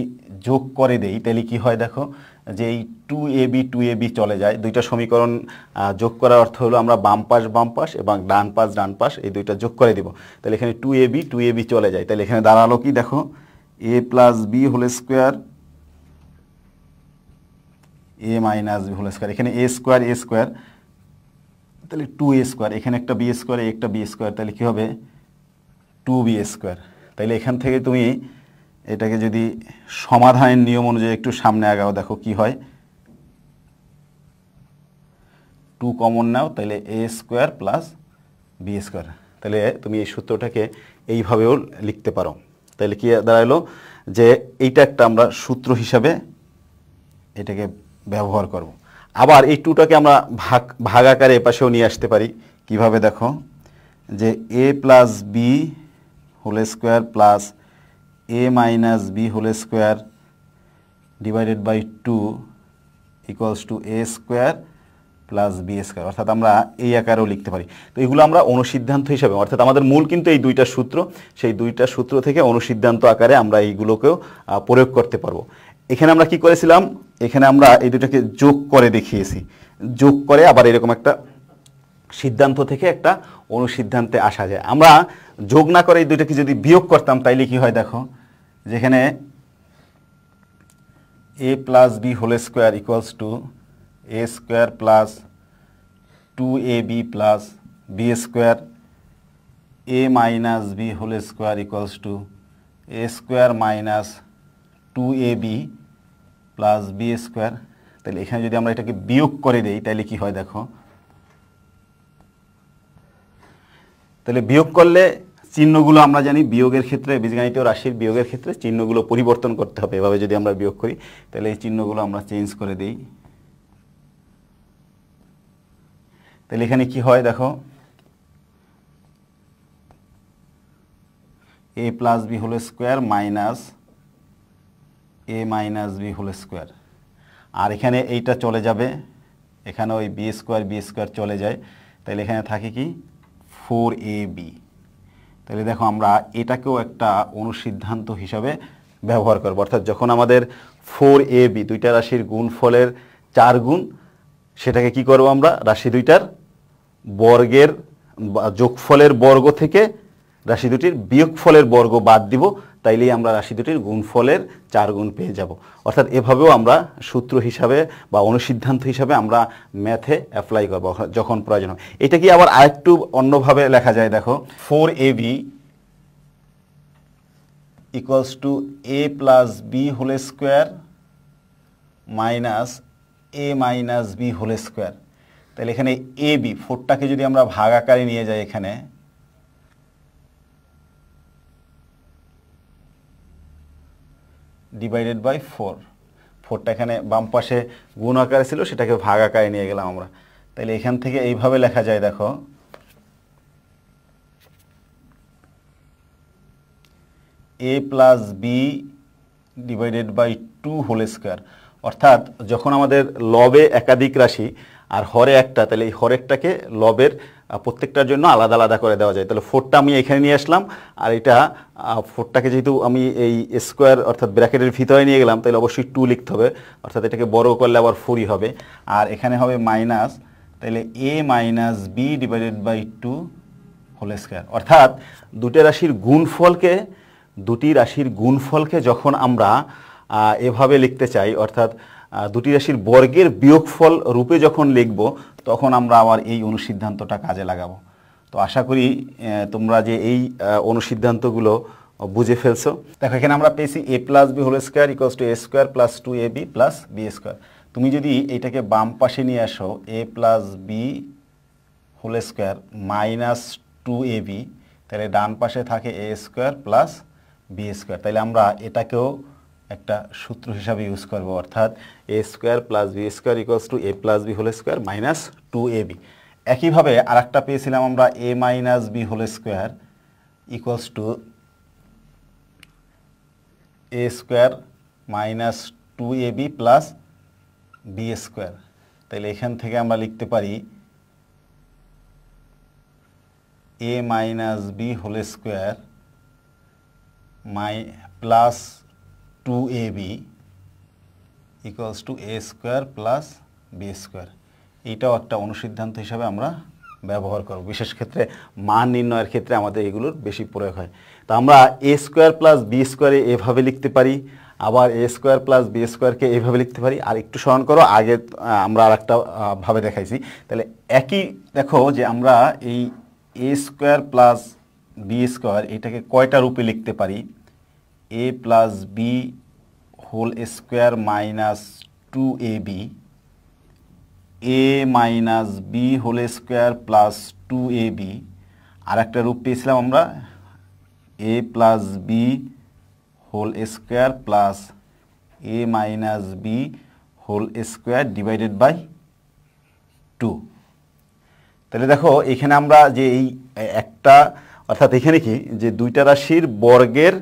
যোগ করে দেই তাহলে কি হয় দেখো, যে এই 2ab চলে যায়। দুইটা সমীকরণ যোগ করার অর্থ হলো আমরা বাম পাশ এবং ডান পাশ এই দুইটা যোগ করে দিব। তাহলে এখানে 2ab চলে যায়। তাহলে এখানে দাঁড়ালো কি দেখো, A plus B whole square, A minus B whole square, এখানে এ স্কোয়ার, তাহলে 2a স্কোয়ার, এখানে একটা বি স্কোয়ার, একটা বি স্কোয়ার, তাহলে কি হবে 2b স্কোয়ার। তাহলে এখান থেকে তুমি এটাকে যদি সমাধানের নিয়ম অনুযায়ী একটু সামনে আগাও, দেখো কি হয়, 2 কমন নাও, তাহলে এ স্কোয়ার প্লাস বি স্কোয়ার। তাহলে তুমি এই সূত্রটাকে এইভাবেও লিখতে পারো। তাহলে কি দাঁড়ালো, যে এইটা একটা আমরা সূত্র হিসাবে এটাকে ব্যবহার করব। আবার এই 2টাকে আমরা ভাগ আকারে এপাশেও নিয়ে আসতে পারি। কিভাবে দেখো, যে A plus B whole square plus A minus B whole square divided by 2 equals to A square plus B square, অর্থাৎ আমরা এই আকারেও লিখতে পারি। তো এগুলো আমরা অনুসিদ্ধান্ত হিসাবে, অর্থাৎ আমাদের মূল কিন্তু এই দুইটা সূত্র, সেই দুইটা সূত্র থেকে অনুসিদ্ধান্ত আকারে আমরা এইগুলোকেও প্রয়োগ করতে পারবো। এখানে আমরা কি করেছিলাম, এখানে আমরা এই দুটাকে যোগ করে দেখিয়েছি, যোগ করে আবার এরকম একটা সিদ্ধান্ত থেকে একটা অনুসিদ্ধান্তে আসা যায়। আমরা যোগ না করে এই দুইটাকে যদি বিয়োগ করতাম তাইলে কি হয় দেখো, যেখানে A plus B whole square equals to A square plus 2ab plus B square, A minus B whole square equals to A square minus 2ab plus B square. তাহলে এখানে যদি আমরা এটাকে বিয়োগ করে দেই তাহলে কি হয় দেখো, তাহলে বিয়োগ করলে চিহ্নগুলো আমরা জানি বিয়োগের ক্ষেত্রে, বীজগণিতীয় রাশির বিয়োগের ক্ষেত্রে চিহ্নগুলো পরিবর্তন করতে হবে। এভাবে যদি আমরা বিয়োগ করি তাহলে এই চিহ্নগুলো আমরা চেঞ্জ করে দিই। তাহলে এখানে কি হয় দেখো, A plus B whole square minus A minus B whole square. আর এখানে এইটা চলে যাবে, এখানে ওই বি স্কোয়ার চলে যায়। তাহলে এখানে থাকে কি 4ab। তাহলে দেখো আমরা এটাকেও একটা অনুসিদ্ধান্ত হিসাবে ব্যবহার করব, অর্থাৎ যখন আমাদের 4ab দুইটা রাশির গুণফলের 4 গুণ, সেটাকে কি করব আমরা, রাশি দুইটার বর্গের যোগফলের বর্গ থেকে রাশি দুটির বিয়োগফলের বর্গ বাদ দিব, তাইলেই আমরা রাশি দুটির গুণফলের 4 গুণ পেয়ে যাব। অর্থাৎ এভাবেও আমরা সূত্র হিসাবে বা অনুসিদ্ধান্ত হিসাবে আমরা ম্যাথে অ্যাপ্লাই করব যখন প্রয়োজন হয়। এটা কি আবার আরেকটু অন্যভাবে লেখা যায় দেখো, 4ab equals to A plus B whole square minus A minus B whole square. তাহলে এখানে এ বি 4টাকে যদি আমরা ভাগ আকারে নিয়ে যাই, এখানে ডিভাইডেড বাই 4টা এখানে বাম পাশে গুণ আকারে ছিল, সেটাকে ভাগ আকারে নিয়ে গেলাম আমরা। তাহলে এখান থেকে এইভাবে লেখা যায় দেখো, A plus B divided by 2 whole square. অর্থাৎ যখন আমাদের লবে একাধিক রাশি আর হরে একটা, তাহলে এই হরেরটাকে লবের প্রত্যেকটার জন্য আলাদা আলাদা করে দেওয়া যায়। তাহলে 4টা আমি এখানে নিয়ে আসলাম, আর এটা 4টাকে যেহেতু আমি এই স্কোয়ার অর্থাৎ ব্র্যাকেটের ভিতরে নিয়ে গেলাম, তাহলে অবশ্যই 2 লিখতে হবে, অর্থাৎ এটাকে বড় করলে আবার 4ই হবে। আর এখানে হবে মাইনাস, তাহলে A minus B divided by 2 whole square. অর্থাৎ দুটি রাশির গুণফলকে যখন আমরা এভাবে লিখতে চাই, অর্থাৎ দুটি রাশির বর্গের বিয়োগফল রূপে যখন লিখব, তখন আমরা আবার এই অনুসিদ্ধান্তটা কাজে লাগাবো। তো আশা করি তোমরা যে এই অনুসিদ্ধান্তগুলো বুঝে ফেলছো। দেখো এখানে আমরা পেয়েছি a plus B whole square equals to a square plus 2ab plus B square. তুমি যদি এইটাকে বাম পাশে নিয়ে আসো a plus B whole square minus 2ab, তাহলে ডান পাশে থাকে a square plus B square. তাহলে আমরা এটাকেও একটা সূত্র হিসাবে ইউজ করবো, অর্থাৎ a square plus B square equals to a plus B whole square minus 2ab। একইভাবে আর একটা পেয়েছিলাম আমরা a minus B whole square equals to a square minus 2ab plus B square. তাহলে এখান থেকে আমরা লিখতে পারি a minus B whole square plus 2ab equals to a square plus B square. এইটাও একটা অনুসিদ্ধান্ত হিসাবে আমরা ব্যবহার করব, বিশেষ ক্ষেত্রে মান নির্ণয়ের ক্ষেত্রে আমাদের এগুলোর বেশি প্রয়োগ হয়। তো আমরা a স্কোয়ার প্লাস বি স্কোয়ারে এভাবে লিখতে পারি, আবার a স্কোয়ার প্লাস বি স্কোয়ারকে এইভাবে লিখতে পারি। আর একটু স্মরণ করো, আগে আমরা আর একটা ভাবে দেখাইছি। তাহলে একই দেখো যে আমরা এই a square plus B square এটাকে কয়টা রূপে লিখতে পারি, a plus B whole square minus 2ab, a minus B whole square plus 2ab। আর একটা রূপ পেয়েছিলাম আমরা a plus B whole square plus a minus B whole square divided by 2। তাহলে দেখো এখানে আমরা যে এই একটা, অর্থাৎ এখানে কি যে দুইটা রাশির বর্গের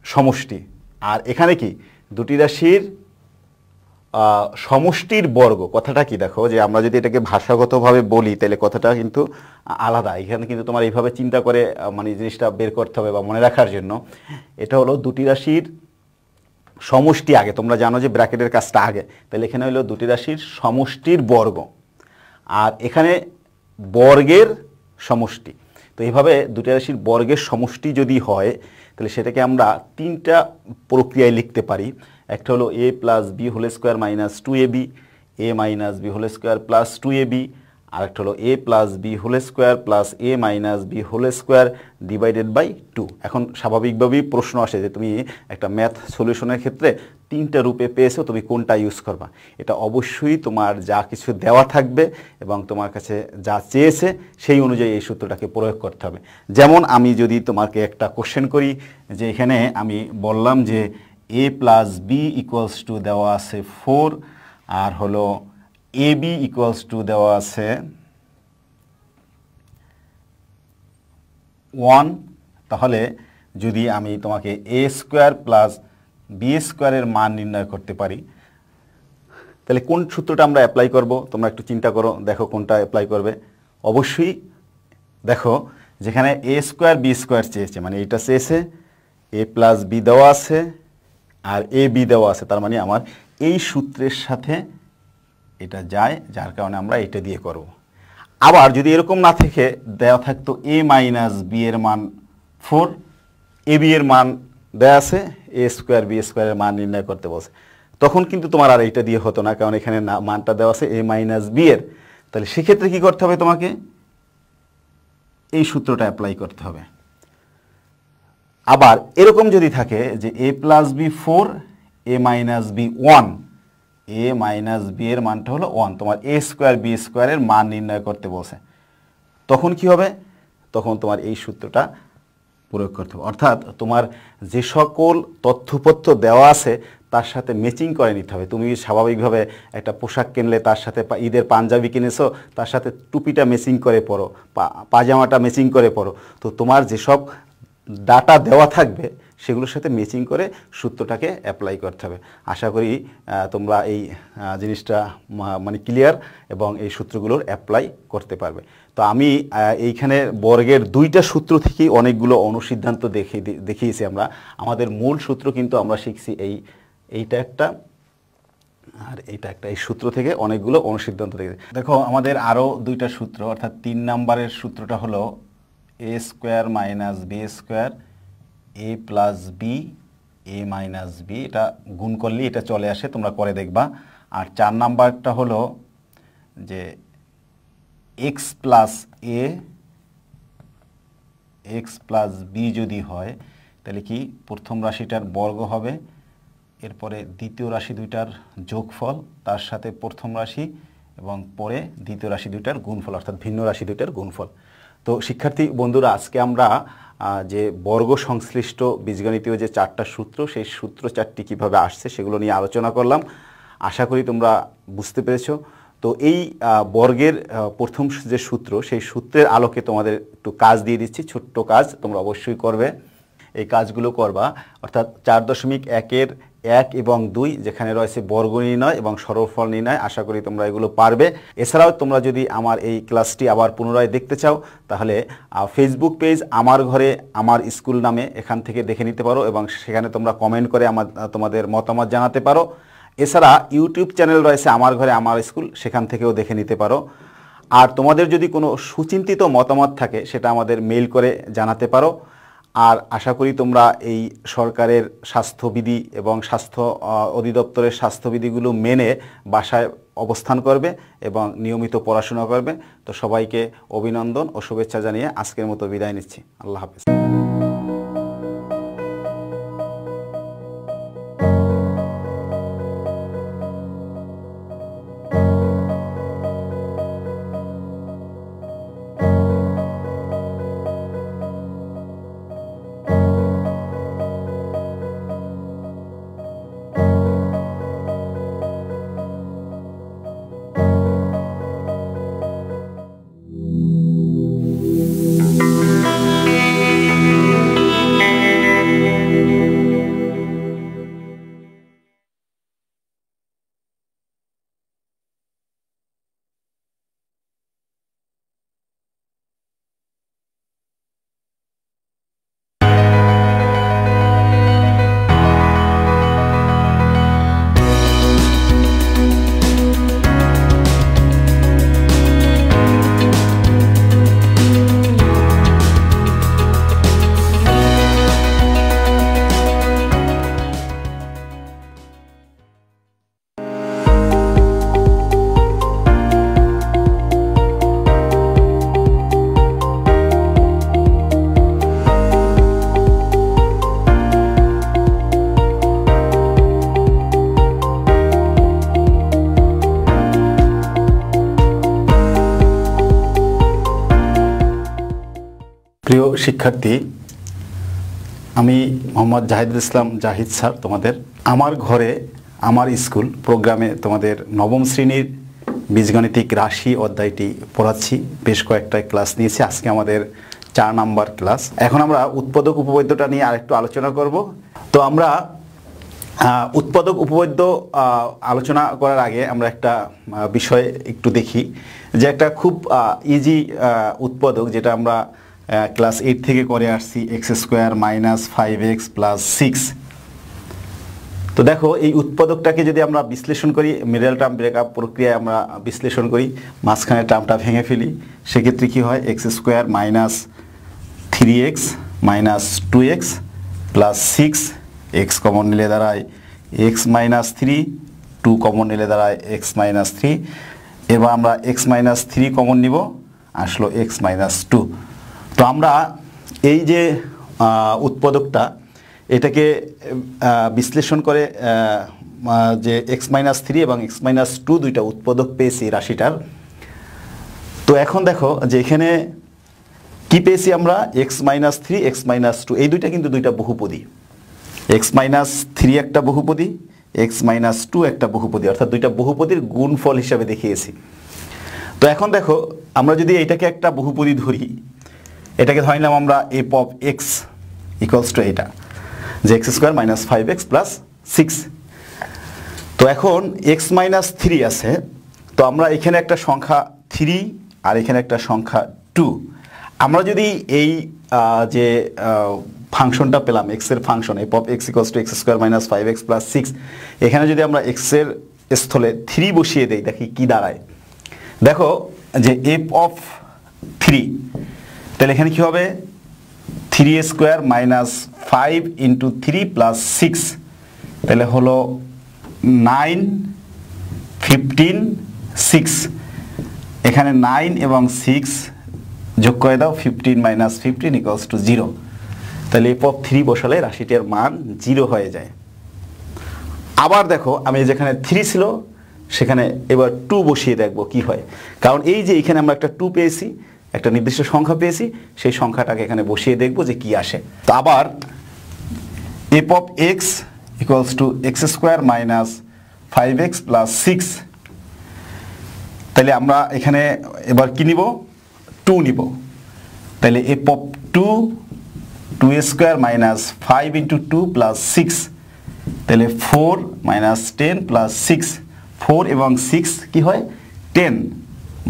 সমষ্টি, আর এখানে কি দুটি রাশির সমষ্টির বর্গ। কথাটা কি দেখো যে আমরা যদি এটাকে ভাষাগতভাবে বলি তাহলে কথাটা কিন্তু আলাদা। এখানে কিন্তু তোমার এইভাবে চিন্তা করে মানে জিনিসটা বের করতে হবে বা মনে রাখার জন্য। এটা হলো দুটি রাশির সমষ্টি, আগে তোমরা জানো যে ব্র্যাকেটের কাজটা আগে, তাহলে এখানে হলো দুটি রাশির সমষ্টির বর্গ, আর এখানে বর্গের সমষ্টি। তো এইভাবে দুটি রাশির বর্গের সমষ্টি যদি হয় তাহলে সেটাকে আমরা তিনটা প্রক্রিয়ায় লিখতে পারি। একটা হলো a plus B whole square minus 2ab, a minus B whole square plus 2ab, আর একটা হলো a plus B whole square plus a minus B whole square divided by 2। এখন স্বাভাবিকভাবেই প্রশ্ন আসে যে তুমি একটা ম্যাথ সলিউশনের ক্ষেত্রে তিনটা রূপে পেয়েছো, তুমি কোনটা ইউজ করবা। এটা অবশ্যই তোমার যা কিছু দেওয়া থাকবে এবং তোমার কাছে যা চেয়েছে সেই অনুযায়ী এই সূত্রটাকে প্রয়োগ করতে হবে। যেমন আমি যদি তোমাকে একটা কোশ্চেন করি যে এখানে আমি বললাম যে a plus B equals to দেওয়া আছে 4, আর হলো এ বি ইকুয়ালস টু দেওয়া আছে 1। তাহলে যদি আমি তোমাকে a স্কোয়ার প্লাস বি স্কোয়ারের মান নির্ণয় করতে পারি, তাহলে কোন সূত্রটা আমরা অ্যাপ্লাই করব? তোমরা একটু চিন্তা করো, দেখো কোনটা অ্যাপ্লাই করবে। অবশ্যই দেখো যেখানে a স্কোয়ার বি স্কোয়ার চেয়েছে, মানে এইটা চেয়েছে a প্লাস বি দেওয়া আছে আর এ বি দেওয়া আছে, তার মানে আমার এই সূত্রের সাথে এটা যায়, যার কারণে আমরা এটা দিয়ে করব। আবার যদি এরকম না থেকে দেওয়া থাকতো a মাইনাস বি এর মান 4, এ বি এর মান দেওয়া আছে, a স্কোয়ার বি স্কোয়ারের মান নির্ণয় করতে বলছে, তখন কিন্তু তোমার আর এইটা দিয়ে হতো না, কারণ এখানে মানটা দেওয়া আছে a মাইনাস বি এর। তাহলে সেক্ষেত্রে কি করতে হবে? তোমাকে এই সূত্রটা অ্যাপ্লাই করতে হবে। আবার এরকম যদি থাকে যে a plus B 4, a minus B 1, a minus B এর মানটা হলো 1, তোমার a স্কোয়ার বি স্কোয়ারের মান নির্ণয় করতে বলছে, তখন কি হবে? তখন তোমার এই সূত্রটা প্রয়োগ করতে হবে। অর্থাৎ তোমার যে সকল তথ্যপত্র দেওয়া আছে তার সাথে ম্যাচিং করে নিতে হবে। তুমি স্বাভাবিকভাবে একটা পোশাক কিনলে তার সাথে ঈদের পাঞ্জাবি কিনেছো, তার সাথে টুপিটা ম্যাচিং করে পরো, পাজামাটা ম্যাচিং করে পরো। তো তোমার যেসব ডাটা দেওয়া থাকবে সেগুলোর সাথে ম্যাচিং করে সূত্রটাকে অ্যাপ্লাই করতে হবে। আশা করি তোমরা এই জিনিসটা মানে ক্লিয়ার এবং এই সূত্রগুলোর অ্যাপ্লাই করতে পারবে। তো আমি এইখানে বর্গের দুইটা সূত্র থেকেই অনেকগুলো অনুসিদ্ধান্ত দেখিয়েছি আমরা। আমাদের মূল সূত্র কিন্তু আমরা শিখছি এইটা একটা আর এইটা একটা। এই সূত্র থেকে অনেকগুলো অনুসিদ্ধান্ত দেখেছি। দেখো আমাদের আরও দুইটা সূত্র, অর্থাৎ 3 নম্বরের সূত্রটা হলো a square minus B square a plus B a minus B, এটা গুণ করলেই এটা চলে আসে, তোমরা করে দেখবা। আর 4 নাম্বারটা হলো যে x plus a X plus B যদি হয় তাহলে কি প্রথম রাশিটার বর্গ হবে, এরপরে দ্বিতীয় রাশি দুইটার যোগফল, তার সাথে প্রথম রাশি এবং পরে দ্বিতীয় রাশি দুইটার গুণফল, অর্থাৎ ভিন্ন রাশি দুইটার গুণফল। তো শিক্ষার্থী বন্ধুরা, আজকে আমরা যে বর্গ সংশ্লিষ্ট বীজগণিতীয় যে 4টা সূত্র, সেই সূত্র 4টি কীভাবে আসছে সেগুলো নিয়ে আলোচনা করলাম। আশা করি তোমরা বুঝতে পেরেছো। তো এই বর্গের প্রথম যে সূত্র, সেই সূত্রের আলোকে তোমাদের একটু কাজ দিয়ে দিচ্ছি, ছোট্ট কাজ, তোমরা অবশ্যই করবে। এই কাজগুলো করবা, অর্থাৎ 4.1-এর 1 এবং 2 যেখানে রয়েছে বর্গ নির্ণয় এবং সরলফল নির্ণয়। আশা করি তোমরা এগুলো পারবে। এছাড়াও তোমরা যদি আমার এই ক্লাসটি আবার পুনরায় দেখতে চাও তাহলে ফেসবুক পেজ আমার ঘরে আমার স্কুল নামে এখান থেকে দেখে নিতে পারো এবং সেখানে তোমরা কমেন্ট করে তোমাদের মতামত জানাতে পারো। এছাড়া ইউটিউব চ্যানেল রয়েছে আমার ঘরে আমার স্কুল, সেখান থেকেও দেখে নিতে পারো। আর তোমাদের যদি কোনো সুচিন্তিত মতামত থাকে সেটা আমাদের মেইল করে জানাতে পারো। আর আশা করি তোমরা এই সরকারের স্বাস্থ্যবিধি এবং স্বাস্থ্য অধিদপ্তরের স্বাস্থ্যবিধিগুলো মেনে বাসায় অবস্থান করবে এবং নিয়মিত পড়াশোনা করবে। তো সবাইকে অভিনন্দন ও শুভেচ্ছা জানিয়ে আজকের মতো বিদায় নিচ্ছি। আল্লাহ হাফেজ। প্রিয় শিক্ষার্থী, আমি মোহাম্মদ জাহিদুল ইসলাম জাহিদ স্যার তোমাদের আমার ঘরে আমার স্কুল প্রোগ্রামে তোমাদের নবম শ্রেণীর বীজগণিতিক রাশি অধ্যায়টি পড়াচ্ছি। বেশ কয়েকটা ক্লাস নিয়েছি, আজকে আমাদের 4 নাম্বার ক্লাস। এখন আমরা উৎপাদক উপপাদ্যটা নিয়ে আরেকটু আলোচনা করব। তো আমরা উৎপাদক উপপাদ্য আলোচনা করার আগে আমরা একটা বিষয় একটু দেখি, যে একটা খুব ইজি উৎপাদক যেটা আমরা ক্লাস 8 থেকে করে আসছি, x² - 5x + 6। তো দেখো, এই উৎপাদকটাকে যদি আমরা বিশ্লেষণ করি, মিডল টার্ম ব্রেকআপ প্রক্রিয়ায় আমরা বিশ্লেষণ করি, মাঝখানে টার্মটা ভেঙে ফেলি, সেক্ষেত্রে কি হয়, x² - 3x - 2x + 6, x common নিলে দাঁড়ায় x - 3, 2 কমন নিলে দাঁড়ায় x - 3। এবার আমরা x - 3 কমন নিব, আসলো x - 2। তো আমরা এই যে উৎপাদকটা, এটাকে বিশ্লেষণ করে যে x - 3 এবং x - 2 দুইটা উৎপাদক পেয়েছি রাশিটার। তো এখন দেখো যে এখানে কি পেয়েছি আমরা, x - 3 x - 2, এই দুইটা কিন্তু দুইটা বহুপদী। x - 3 একটা বহুপদী, x - 2 একটা বহুপদী, অর্থাৎ দুইটা বহুপদীর গুণফল হিসাবে দেখিয়েছি। তো এখন দেখো, আমরা যদি এটাকে একটা বহুপদী ধরি, এটাকে ধরলাম আমরা f of x = এটা, যে x² - 5x + 6। তো এখন x - 3 আছে, তো আমরা এখানে একটা সংখ্যা 3 আর এখানে একটা সংখ্যা 2। আমরা যদি এই যে ফাংশনটা পেলাম, x এর function f of x = x² - 5x + 6, এখানে যদি আমরা x এর স্থলে 3 বসিয়ে দেই, দেখি কি দাঁড়ায়। দেখো যে f of 3, তাহলে এখানে কি হবে, 3² - 5 × 3 + 6, তাহলে হলো 9, 15, 6। এখানে 9 এবং 6 যোগ করে দাও, 15 মাইনাস 15 ইকুয়ালস টু 0। তাহলে এফ অফ 3 বসালে রাশিটির মান 0 হয়ে যায়। আবার দেখো আমি যেখানে 3 ছিল সেখানে এবার 2 বসিয়ে দেখবো কি হয়, কারণ এই যে এখানে আমরা একটা 2 পেয়েছি, একটা নির্দিষ্ট সংখ্যা পেয়েছি, সেই সংখ্যাটাকে এখানে বসিয়ে দেখবো যে কি আসে। তো আবার F of X equals to x square minus 5x plus 6। তাহলে আমরা এখানে এবার কি নিব, 2 নিব। তাহলে F of 2 square minus 5 into 2 plus 6, তাহলে 4 মাইনাস 10 প্লাস 6, 4 এবং 6 কি হয় 10,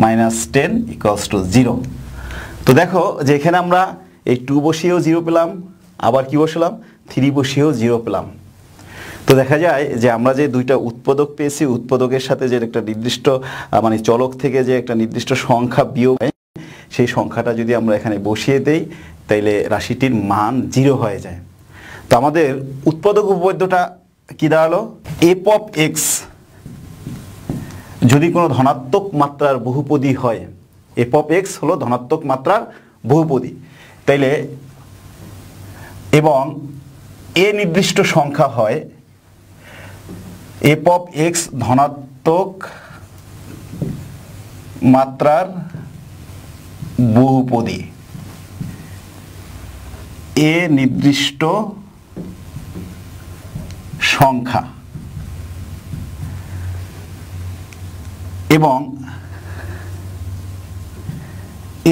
মাইনাস 10 ইকুয়ালস টু 0। তো দেখো যে এখানে আমরা এই 2 বসিয়েও 0 পেলাম, আবার কি বসালাম 3 বসিয়েও 0 পেলাম। তো দেখা যায় যে আমরা যে দুইটা উৎপাদক পেয়েছি, উৎপাদকের সাথে যে একটা নির্দিষ্ট মানে চলক থেকে যে একটা নির্দিষ্ট সংখ্যা বিয়োগ, সেই সংখ্যাটা যদি আমরা এখানে বসিয়ে দেই তাইলে রাশিটির মান 0 হয়ে যায়। তো আমাদের উৎপাদক উপপাদ্যটা কি দাঁড়ালো, এফ অফ এক্স যদি কোনো ধনাত্মক মাত্রার বহুপদী হয়, এফ অফ এক্স হলো ধনাত্মক মাত্রার বহুপদী, তাইলে এবং এ নির্দিষ্ট সংখ্যা হয়, এফ অফ এক্স ধনাত্মক মাত্রার বহুপদী, এ নির্দিষ্ট সংখ্যা এবং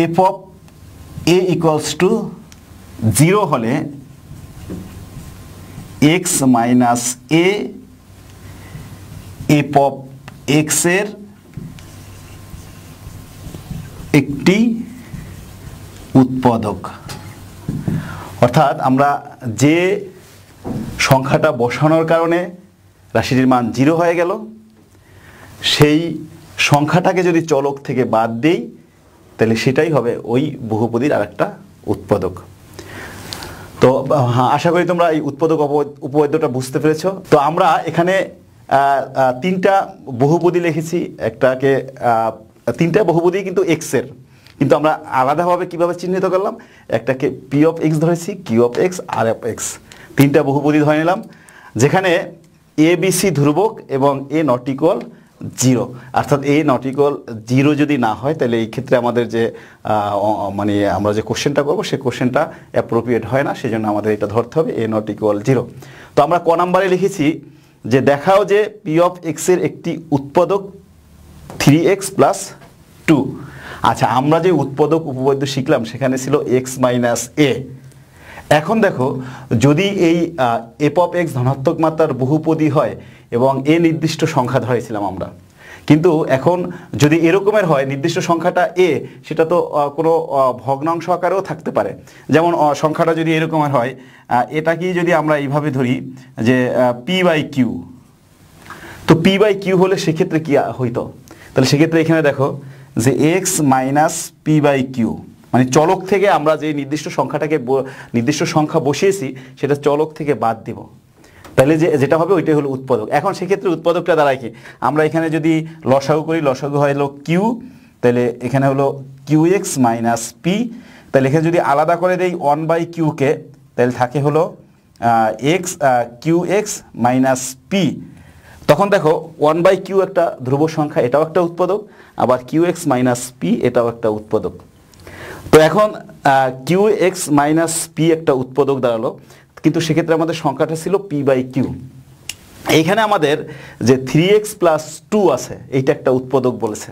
F of A equals to 0 হলে x minus A F of X এর একটি উৎপাদক। অর্থাৎ আমরা যে সংখ্যাটা বসানোর কারণে রাশিটির মান 0 হয়ে গেল, সেই সংখ্যাটাকে যদি চলক থেকে বাদ দেই তাহলে সেটাই হবে ওই বহুপদীর আরেকটা উৎপাদক। তো আশা করি তোমরা এই উৎপাদক উপপাদ্যটা বুঝতে পেরেছ। তো আমরা এখানে 3টা বহুপদী লিখেছি, একটাকে 3টা বহুপদী কিন্তু এক্স এর, কিন্তু আমরা আলাদাভাবে কিভাবে চিহ্নিত করলাম, একটাকে পি অফ এক্স ধরেছি, Q of X, R of X, 3টা বহুপদী ধরে নিলাম, যেখানে এ বি সি ধ্রুবক এবং এ নট ইকুয়াল 0। অর্থাৎ এ নট ইকুয়াল 0 যদি না হয় তাহলে এই ক্ষেত্রে আমাদের যে মানে আমরা যে কোশ্চেনটা করবো সেই কোশ্চেনটা অ্যাপ্রোপ্রিয়েট হয় না, সেজন্য আমাদের এটা ধরতে হবে এ নট ইকুয়াল 0। তো আমরা ক নাম্বারে লিখেছি যে দেখাও যে পি অফ এক্স এর একটি উৎপাদক 3x প্লাস 2। আচ্ছা, আমরা যে উৎপাদক উপপাদ্য শিখলাম সেখানে ছিল এক্স মাইনাস এ। এখন দেখো যদি এই এফ অফ এক্স ধনাত্মক মাত্রার বহুপদী হয় এবং এ নির্দিষ্ট সংখ্যা ধরেছিলাম আমরা, কিন্তু এখন যদি এরকমের হয় নির্দিষ্ট সংখ্যাটা এ, সেটা তো কোনো ভগ্নাংশ আকারেও থাকতে পারে। যেমন সংখ্যাটা যদি এরকমের হয়, এটাকেই যদি আমরা এইভাবে ধরি যে পি বাই কিউ, তো পি বাই কিউ হলে সেক্ষেত্রে কি হইতো, তাহলে সেক্ষেত্রে এখানে দেখো যে X minus P by Q, মানে চলক থেকে আমরা যে নির্দিষ্ট সংখ্যাটাকে নির্দিষ্ট সংখ্যা বসিয়েছি সেটা চলক থেকে বাদ দিব, তাহলে যেটা হবে ওইটাই হলো উৎপাদক। এখন সেক্ষেত্রে উৎপাদকটা দাঁড়ায় কি, আমরা এখানে যদি লসাগু করি, লসাগু হলো কিউ, তাহলে এখানে হলো কিউ এক্স মাইনাস পি, তাহলে এখানে যদি আলাদা করে দেই 1 বাই কিউকে, তাহলে থাকে হলো X Q X minus P. তখন দেখো 1 বাই কিউ একটা ধ্রুব সংখ্যা, এটাও একটা উৎপাদক, আবার কিউ এক্স মাইনাস পি এটাও একটা উৎপাদক। তো এখন কিউ এক্স মাইনাস পি একটা উৎপাদক দাঁড়ালো, কিন্তু সেক্ষেত্রে আমাদের সংখ্যাটা ছিল পি বাই কিউ। এইখানে আমাদের যে 3x প্লাস 2 আছে, এইটা একটা উৎপাদক বলেছে,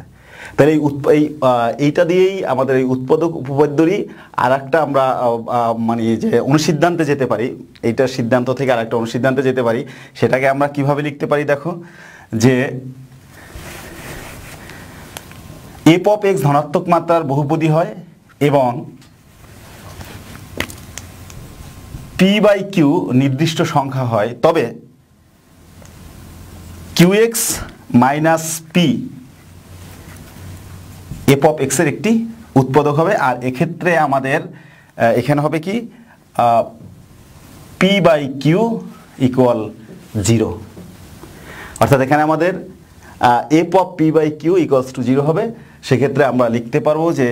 তাহলে এইটা দিয়েই আমাদের এই উৎপাদক উপপাদ্যরই আর একটা আমরা মানে যে অনুসিদ্ধান্তে যেতে পারি, এইটার সিদ্ধান্ত থেকে আর একটা অনুসিদ্ধান্তে যেতে পারি। সেটাকে আমরা কিভাবে লিখতে পারি, দেখো যে এফ অফ এক্স ধনাত্মক মাত্রার বহুপদী হয় এবং পি বাই কিউ নির্দিষ্ট সংখ্যা হয়, তবে Q X minus P F of X এর একটি উৎপাদক হবে। আর এক্ষেত্রে আমাদের এখানে হবে কি পি বাই কিউ ইকুয়াল 0, অর্থাৎ এখানে আমাদের F of P by Q equals to 0 হবে। সেক্ষেত্রে আমরা লিখতে পারবো যে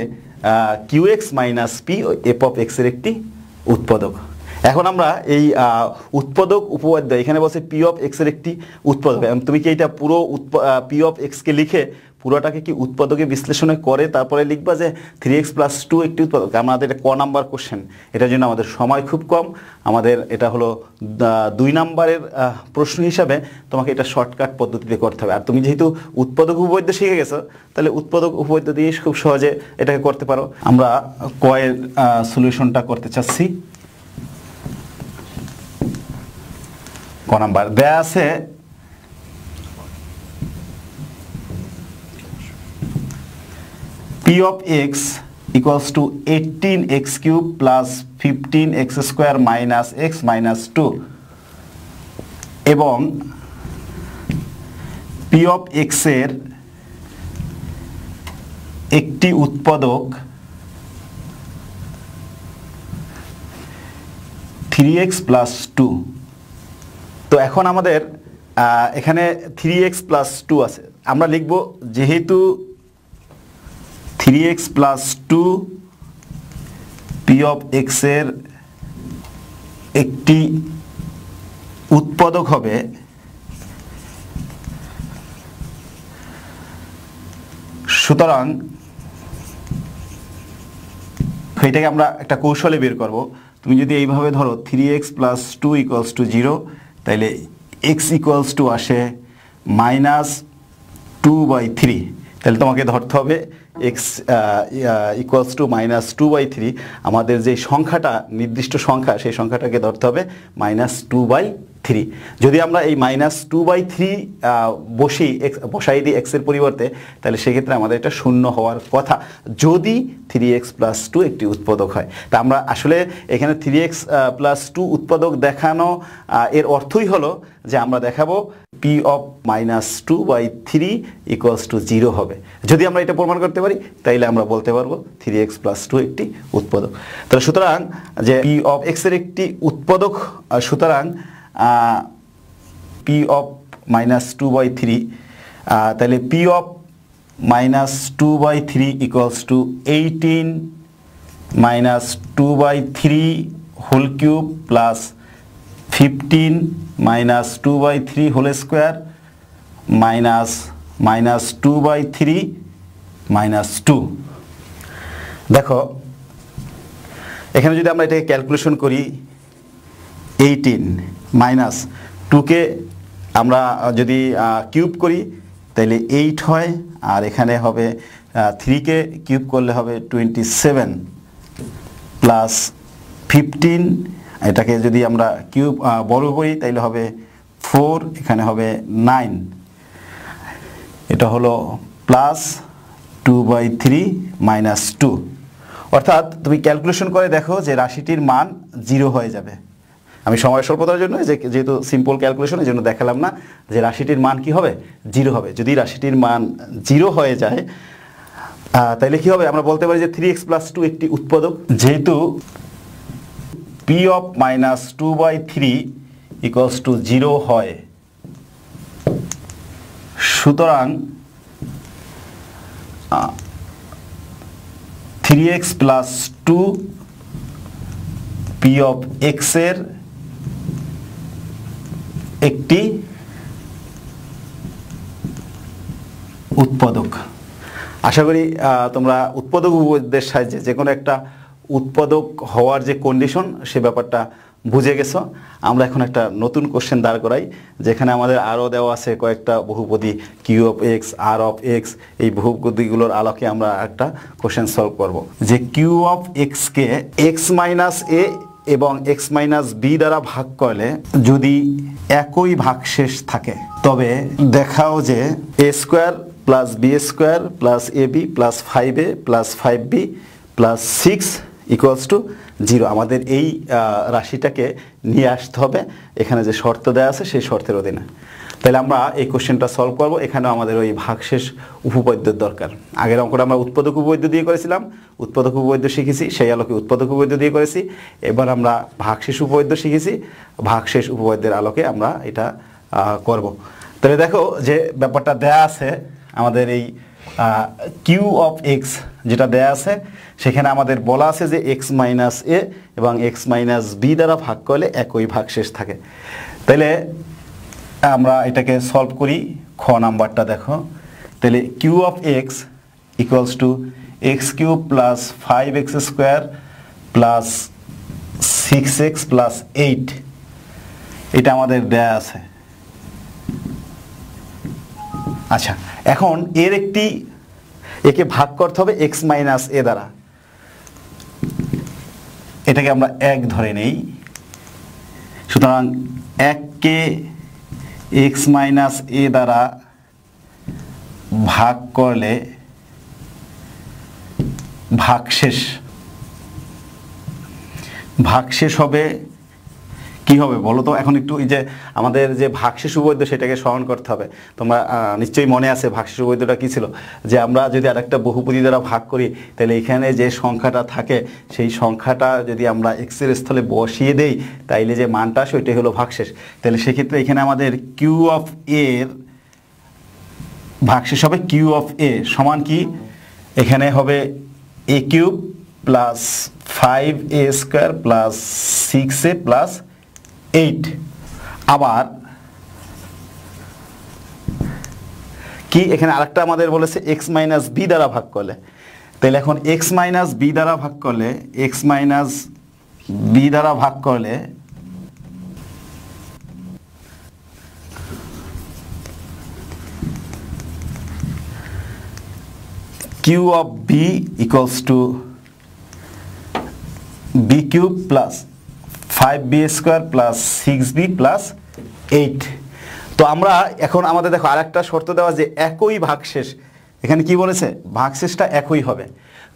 Q X minus P F of X এর একটি উৎপাদক। এখন আমরা এই উৎপাদক উপপাদ্য এখানে বলছে পি অফ এক্স এর একটি উৎপাদক। তুমি কি এইটা পুরো পি অফ এক্স কে লিখে পুরোটাকে কি উৎপাদকে বিশ্লেষণে করে তারপরে লিখবা যে 3x + 2 একটি উৎপাদক? আমাদের এটা ক নাম্বার কোশ্চেন, এটার জন্য আমাদের সময় খুব কম, আমাদের এটা হলো 2 নাম্বারের প্রশ্ন হিসাবে তোমাকে এটা শর্টকাট পদ্ধতিতে করতে হবে। আর তুমি যেহেতু উৎপাদক উপপাদ্য শিখে গেছো, তাহলে উৎপাদক উপপাদ্য দিয়ে খুব সহজে এটাকে করতে পারো। আমরা ক এর সলিউশনটা করতে চাচ্ছি। ক নাম্বার দেয়া আছে P of x equals to 18x³ plus 15x² minus x minus 2 এবং P of x এর একটি উৎপাদক 3x plus 2। তো এখন আমাদের এখানে 3x plus 2 আছে, আমরা লিখব যেহেতু 3x plus 2 P of x এর একটি উৎপাদক হবে, সুতরাং এটাকে আমরা একটা কৌশলে বের করব। তুমি যদি এইভাবে ধরো 3x plus 2 equals to 0, তাহলে x equals to আসে -2/3। তাহলে তোমাকে ধরতে হবে x equals to -2/3। আমাদের যে সংখ্যাটা নির্দিষ্ট সংখ্যা, সেই সংখ্যাটাকে ধরতে হবে -2/3। যদি আমরা এই -2/3 বসাই দিই x এর পরিবর্তে, তাহলে সেক্ষেত্রে আমাদের এটা শূন্য হওয়ার কথা যদি 3x plus 2 একটি উৎপাদক হয়। তা আমরা আসলে এখানে 3x plus 2 উৎপাদক দেখানো এর অর্থই হলো যে আমরা দেখাবো P of -2/3 equals to 0 হবে। যদি আমরা এটা প্রমাণ করতে পারি, তাইলে আমরা বলতে পারবো 3x plus 2 একটি উৎপাদক। তাহলে সুতরাং যে P of x এর একটি উৎপাদক, সুতরাং P of -2/3, তাহলে P of -2/3 equals to 18 -2/3 whole cube plus 15 -2/3 whole square minus -2/3 -2। দেখো এখানে যদি আমরা এটাকে ক্যালকুলেশন করি, 18 মাইনাস 2কে আমরা যদি কিউব করি তাহলে 8 হয়, আর এখানে হবে 3কে কিউব করলে হবে 27 প্লাস 15, এটাকে যদি আমরা কিউব বর্গ করি তাহলে হবে 4, এখানে হবে 9, এটা হলো প্লাস 2/3 -2। অর্থাৎ তুমি ক্যালকুলেশন করে দেখো যে রাশিটির মান 0 হয়ে যাবে। আমি সময় স্বল্পতার জন্য যেহেতু সিম্পল ক্যালকুলেশন, এই জন্য দেখালাম না যে রাশিটির মান কি হবে, 0 হবে। যদি রাশিটির মান 0 হয়ে যায়, তাহলে কি হবে, আমরা বলতে পারি যে 3x plus 2 একটি উৎপাদক। যেহেতু P of -2/3 equals to 0 হয়, সুতরাং 3x plus 2 P of x এর একটি উৎপাদক। আশা করি তোমরা উৎপাদক উপপাদ্যের সাহায্যে যে কোনো একটা উৎপাদক হওয়ার যে কন্ডিশন, সে ব্যাপারটা বুঝে গেছো। আমরা এখন একটা নতুন কোশ্চেন দাঁড় করাই, যেখানে আমাদের আরও দেওয়া আছে কয়েকটা বহুপদী Q of x, R of x। এই বহুপদীগুলোর আলোকে আমরা একটা কোশ্চেন সলভ করব যে Q of x K x minus a এবং x minus b দ্বারা ভাগ করলে যদি একই ভাগশেষ থাকে, তবে দেখাও যে a² plus b² plus ab plus 5a plus 5b plus 6 equals to 0। আমাদের এই রাশিটাকে নিয়ে আসতে হবে এখানে যে শর্ত দেওয়া আছে সেই শর্তের অধীনে। তাহলে আমরা এই কোশ্চেনটা সলভ করব। এখানেও আমাদের ওই ভাগশেষ উপপাদ্যের দরকার। আগের অঙ্কটা আমরা উৎপাদক উপপাদ্য দিয়ে করেছিলাম, উৎপাদক উপপাদ্য শিখেছি, সেই আলোকে উৎপাদক উপপাদ্য দিয়ে করেছি। এবার আমরা ভাগশেষ উপপাদ্য শিখেছি, ভাগশেষ উপপাদ্যের আলোকে আমরা এটা করব। তাহলে দেখো যে ব্যাপারটা দেয়া আছে আমাদের এই কিউ অফ এক্স যেটা দেয়া আছে সেখানে আমাদের বলা আছে যে এক্স মাইনাস এ এবং এক্স মাইনাস বি দ্বারা ভাগ করলে একই ভাগশেষ থাকে। তাহলে আমরা এটাকে সলভ করি। খ নাম্বারটা দেখো, তাহলে Q of X equals to X cube plus 5x square plus 6x plus 8, এটা আমাদের দেয়া আছে। আচ্ছা, এখন একে ভাগ করতে হবে এক্স মাইনাস এ দ্বারা, এটাকে আমরা 1 ধরে নেই। সুতরাং 1কে এক্স মাইনাস এ দ্বারা ভাগ করলে ভাগশেষ হবে কি হবে বলো তো? এখন একটু এই যে আমাদের যে ভাগশেষ উপপাদ্য সেটাকে স্মরণ করতে হবে। তোমরা নিশ্চয়ই মনে আছে ভাগশেষ উপপাদ্যটা কি ছিল, যে আমরা যদি আরেকটা বহুপদী দ্বারা ভাগ করি তাহলে এখানে যে সংখ্যাটা থাকে সেই সংখ্যাটা যদি আমরা এক্স এর স্থলে বসিয়ে দেই তাইলে যে মানটা আসে ওইটাই হলো ভাগশেষ। তাহলে সেক্ষেত্রে এখানে আমাদের কিউ অফ এর ভাগশেষ হবে কিউ অফ এ সমান কি, এখানে হবে A cube plus 5a square plus 6a plus 8। আবার কি এখানে আরেকটা আমাদের বলেছে এক্স মাইনাস বি দ্বারা ভাগ করলে, তাহলে এখন এক্স মাইনাস বি দ্বারা ভাগ করলে Q of B equals to B cube plus 5b square plus 6b plus 8। তো আমরা এখন আমাদের দেখো আরেকটা শর্ত দেওয়া যে একই ভাগশেষ, এখানে কি বলেছে ভাগশেষটা একই হবে।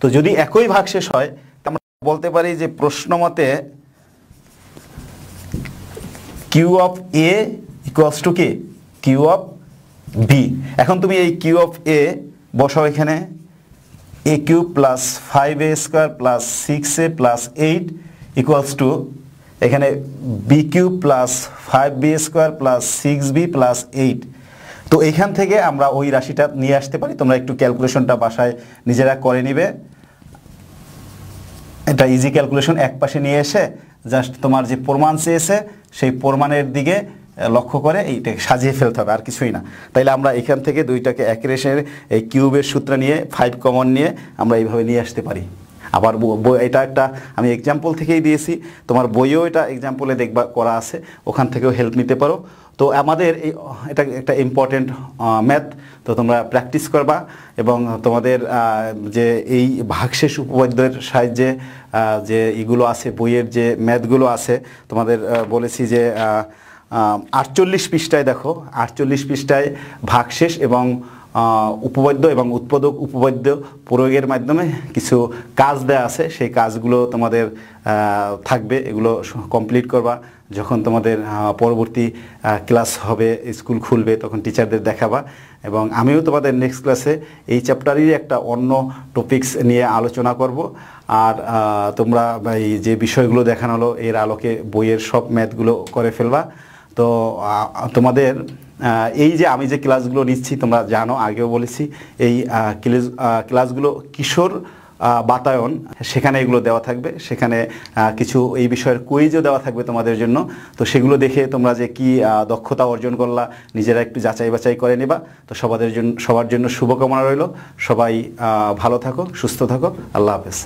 তো যদি একই ভাগশেষ হয় আমরা বলতে পারি যে প্রশ্ন মতে Q of A equals to কি কিউ অফ বি। এখন তুমি এই কিউ অফ এ বসাও এখানে, A cube plus 5a square plus 6a plus 8 equals to এখানে B cube plus 5b square plus 6b plus 8। তো এইখান থেকে আমরা ওই রাশিটা নিয়ে আসতে পারি। তোমরা একটু ক্যালকুলেশনটা বাসায় নিজেরা করে নিবে, এটা ইজি ক্যালকুলেশন। এক পাশে নিয়ে এসে জাস্ট তোমার যে প্রমাণ চেয়েছে সেই প্রমাণের দিকে লক্ষ্য করে এইটাকে সাজিয়ে ফেলতে হবে, আর কিছুই না। তাইলে আমরা এখান থেকে দুইটাকে এক রেশে এই কিউবের সূত্র নিয়ে 5 কমন নিয়ে আমরা এইভাবে নিয়ে আসতে পারি। আবার এটা একটা আমি এক্সাম্পল থেকেই দিয়েছি, তোমার বইয়েও এটা এক্সাম্পলে দেখবা করা আছে, ওখান থেকেও হেল্প নিতে পারো। তো আমাদের এটা একটা ইম্পর্টেন্ট ম্যাথ, তো তোমরা প্র্যাকটিস করবা এবং তোমাদের যে এই ভাগশেষ উপপাদ্যের সাহায্যে যে এগুলো আছে বইয়ের যে ম্যাথগুলো আছে তোমাদের বলেছি যে 48 পৃষ্ঠায় দেখো, 48 পৃষ্ঠায় ভাগশেষ এবং উপপাদ্য এবং উৎপাদক উপপাদ্য প্রয়োগের মাধ্যমে কিছু কাজ দেয়া আছে, সেই কাজগুলো তোমাদের থাকবে, এগুলো কমপ্লিট করবা। যখন তোমাদের পরবর্তী ক্লাস হবে, স্কুল খুলবে, তখন টিচারদের দেখাবা। এবং আমিও তোমাদের নেক্সট ক্লাসে এই চ্যাপ্টারেরই একটা অন্য টপিকস নিয়ে আলোচনা করব। আর তোমরা এই যে বিষয়গুলো দেখানো হলো এর আলোকে বইয়ের সব ম্যাথগুলো করে ফেলবা। তো তোমাদের এই যে আমি যে ক্লাসগুলো নিচ্ছি তোমরা জানো, আগেও বলেছি, এই ক্লাসগুলো কিশোর বাতায়ন, সেখানে এগুলো দেওয়া থাকবে। সেখানে কিছু এই বিষয়ের কুইজও দেওয়া থাকবে তোমাদের জন্য। তো সেগুলো দেখে তোমরা যে কি দক্ষতা অর্জন করলা নিজেরা একটু যাচাই বাছাই করে নেবা। তো সবার জন্য শুভকামনা রইল। সবাই ভালো থাকো, সুস্থ থাকো। আল্লাহ হাফেজ।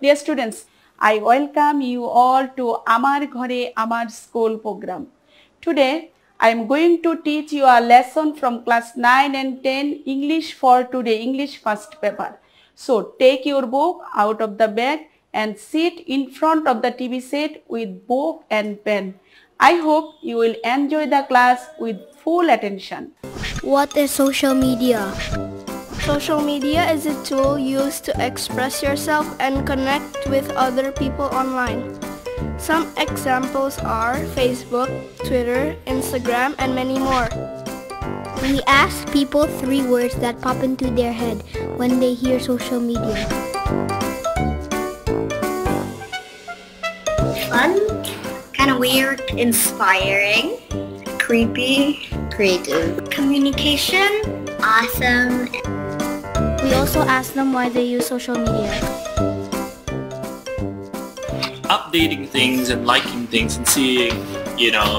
Dear students, I welcome you all to Amar Ghare Amar School program. Today, I am going to teach you a lesson from class 9 and 10 English for today, English first paper. So, take your book out of the bag and sit in front of the TV set with book and pen. I hope you will enjoy the class with full attention. What is social media? Social media is a tool used to express yourself and connect with other people online. Some examples are Facebook, Twitter, Instagram, and many more. We ask people 3 words that pop into their head when they hear social media. Fun, kind of weird, inspiring, creepy, creative, communication, awesome. We also ask them why they use social media. Updating things and liking things and seeing,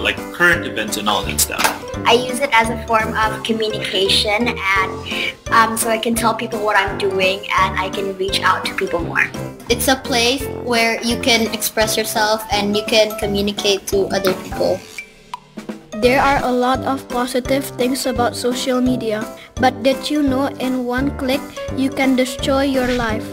like current events and all that stuff. I use it as a form of communication and so I can tell people what I'm doing and I can reach out to people more. It's a place where you can express yourself and you can communicate to other people. There are a lot of positive things about social media, but did you know in one click you can destroy your life?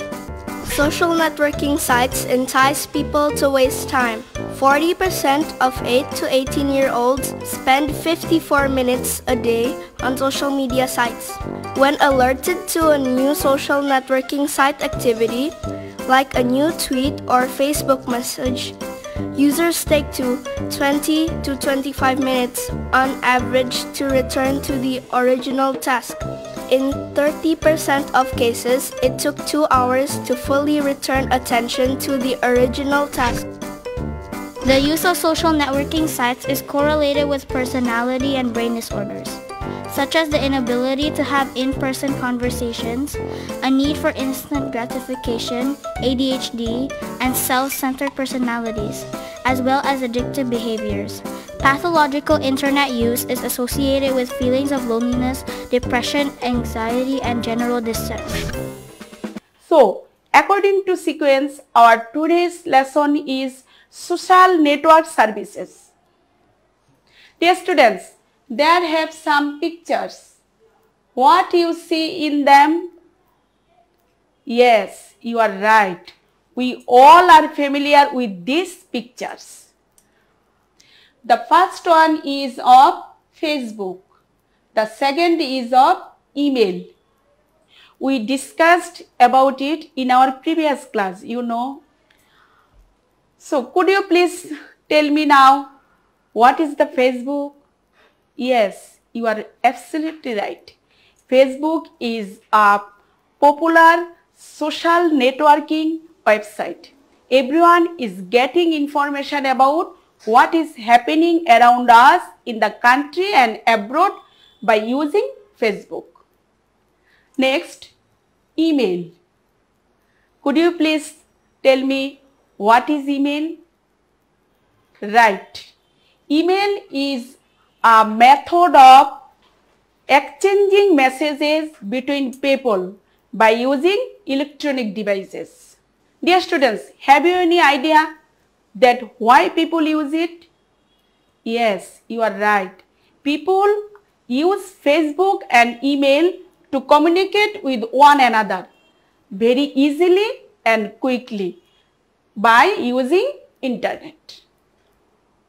Social networking sites entice people to waste time. 40% of 8 to 18-year-olds spend 54 minutes a day on social media sites. When alerted to a new social networking site activity, like a new tweet or Facebook message, users take 20 to 25 minutes on average to return to the original task. In 30% of cases, it took 2 hours to fully return attention to the original task. The use of social networking sites is correlated with personality and brain disorders, such as the inability to have in-person conversations, a need for instant gratification, ADHD, and self-centered personalities, as well as addictive behaviors. Pathological internet use is associated with feelings of loneliness, depression, anxiety, and general distress. So, according to sequence, our today's lesson is social network services. Dear students, there have some pictures. What you see in them? Yes, you are right. We all are familiar with these pictures. The first one is of Facebook. The second is of email. We discussed about it in our previous class, So, could you please tell me now, what is the Facebook? Yes, you are absolutely right. Facebook is a popular social networking website. Everyone is getting information about what is happening around us in the country and abroad by using Facebook. Next, email. Could you please tell me what is email? Right. Email is a method of exchanging messages between people by using electronic devices. Dear students, have you any idea that why people use it? Yes, you are right. People use Facebook and email to communicate with one another very easily and quickly by using internet.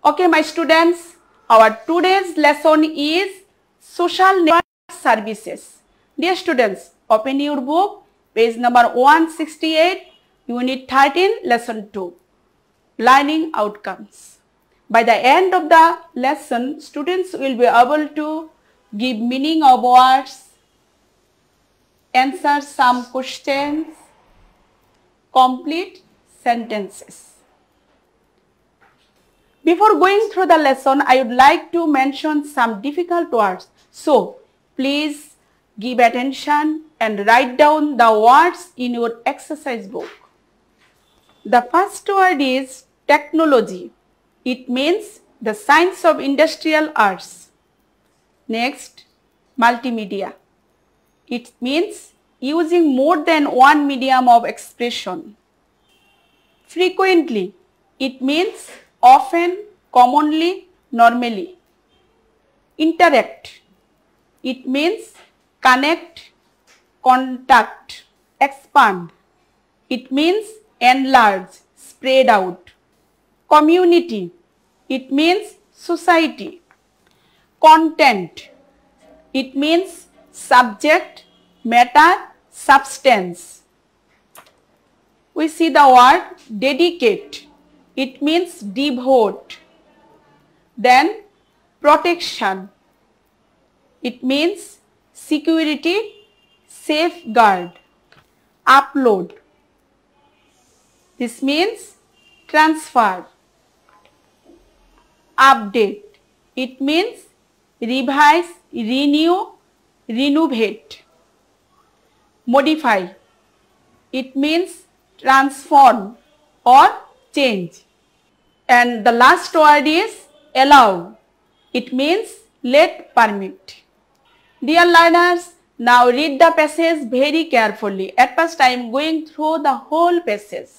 Okay, my students, our today's lesson is social network services. Dear students, open your book, page number 168, unit 13, lesson 2, learning outcomes. By the end of the lesson, students will be able to give meaning of words, answer some questions, complete sentences. Before going through the lesson, I would like to mention some difficult words. So, please give attention and write down the words in your exercise book. The first word is technology. It means the science of industrial arts. Next, multimedia. It means using more than one medium of expression. Frequently, it means often, commonly, normally. Interact, it means connect, contact. Expand, it means enlarge, spread out. Community, it means society. Content, it means subject, matter, substance. We see the word dedicate, it means devote. Then protection, it means security, safeguard. Upload, this means transfer. Update, it means revise, renew, renovate. Modify, it means transform or change. And the last word is allow, it means let, permit. Dear learners, now read the passage very carefully. At first I am going through the whole passage.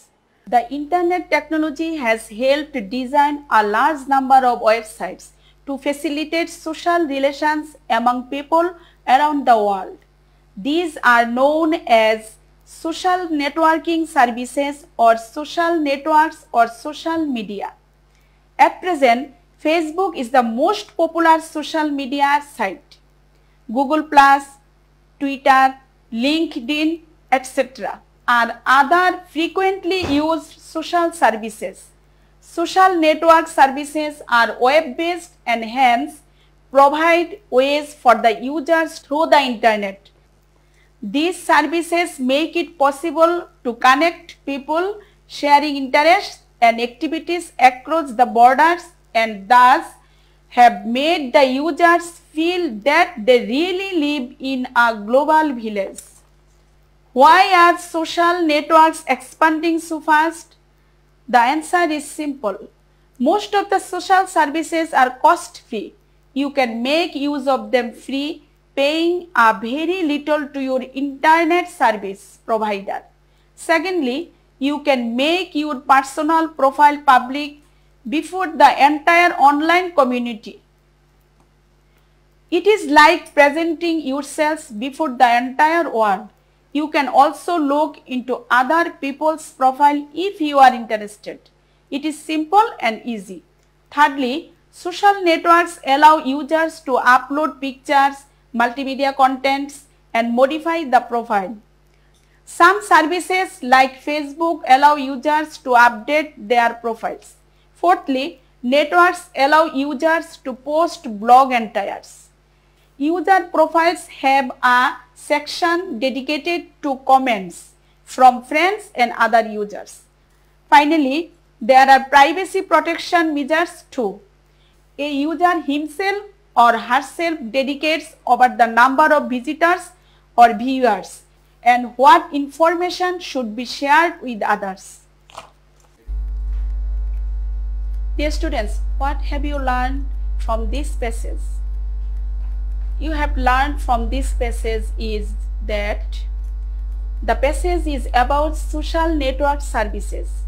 The internet technology has helped design a large number of websites to facilitate social relations among people around the world. These are known as social networking services or social networks or social media. At present, Facebook is the most popular social media site. Google+, Twitter, LinkedIn, etc. are other frequently used social services. Social network services are web-based and hence provide ways for the users through the internet. These services make it possible to connect people sharing interests and activities across the borders and thus have made the users feel that they really live in a global village. Why are social networks expanding so fast? The answer is simple. Most of the social services are cost-free. You can make use of them free, paying a very little to your internet service provider. Secondly, you can make your personal profile public before the entire online community. It is like presenting yourselves before the entire world. You can also look into other people's profile if you are interested. It is simple and easy. Thirdly, social networks allow users to upload pictures, multimedia contents and modify the profile. Some services like Facebook allow users to update their profiles. Fourthly, networks allow users to post blog entries. User profiles have a section dedicated to comments from friends and other users. Finally, there are privacy protection measures too. A user himself or herself dedicates over the number of visitors or viewers and what information should be shared with others. Dear students, what have you learned from this passage? You have learned from this passage is that the passage is about social network services.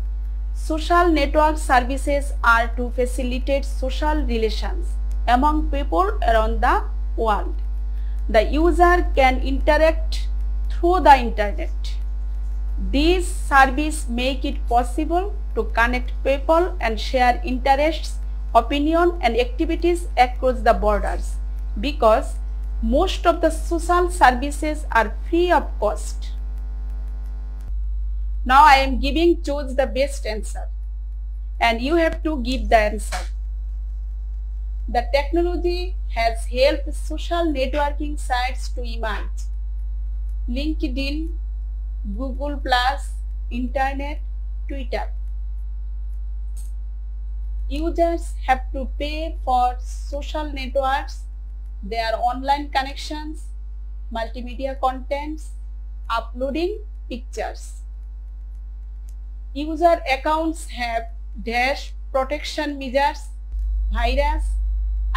Social network services are to facilitate social relations among people around the world. The user can interact through the internet. These services make it possible to connect people and share interests, opinion and activities across the borders because most of the social services are free of cost. Now I am giving choose the best answer and you have to give the answer. The technology has helped social networking sites to emerge. LinkedIn, Google+, Internet, Twitter. Users have to pay for social networks, their online connections, multimedia contents, uploading pictures. User accounts have dash protection measures, virus,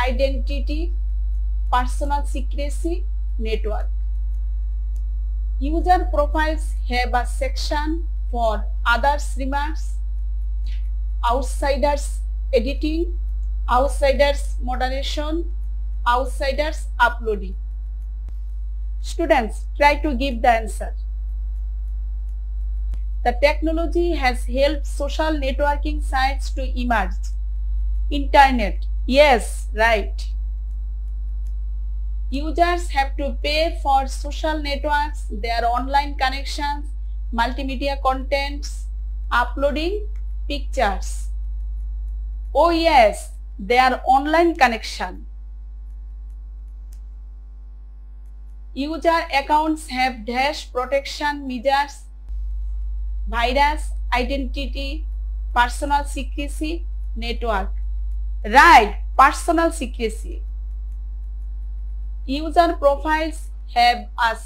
identity, personal secrecy, network. User profiles have a section for others' remarks, outsiders editing, outsiders moderation, outsiders uploading. Students, try to give the answer. The technology has helped social networking sites to emerge. Internet, yes, right. Users have to pay for social networks, their online connections, multimedia contents, uploading pictures. Oh yes, their online connection. User accounts have dash protection measures, virus, identity, personal secrecy, network. Right, personal secrecy. User profiles have a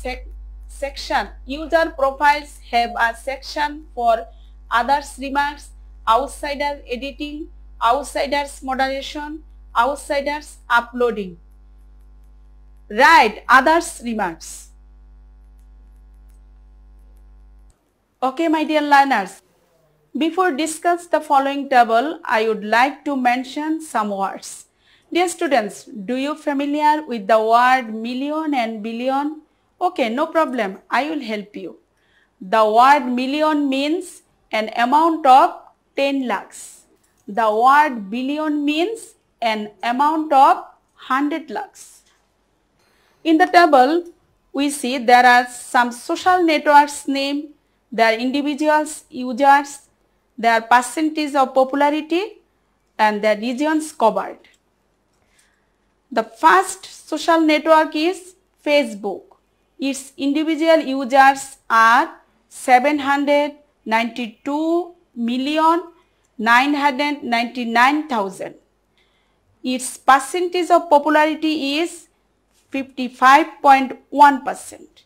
section. User profiles have a section for others remarks, outsiders editing, outsiders moderation, outsiders uploading. Right, others remarks. Okay, my dear learners. Before discuss the following table, I would like to mention some words. Dear students, do you familiar with the word million and billion? Okay, no problem. I will help you. The word million means an amount of 10 lakhs. The word billion means an amount of 100 lakhs. In the table, we see there are some social networks name, their individuals, users, their percentage of popularity and their regions covered. The first social network is Facebook. Its individual users are 792,999,000. Its percentage of popularity is 55.1%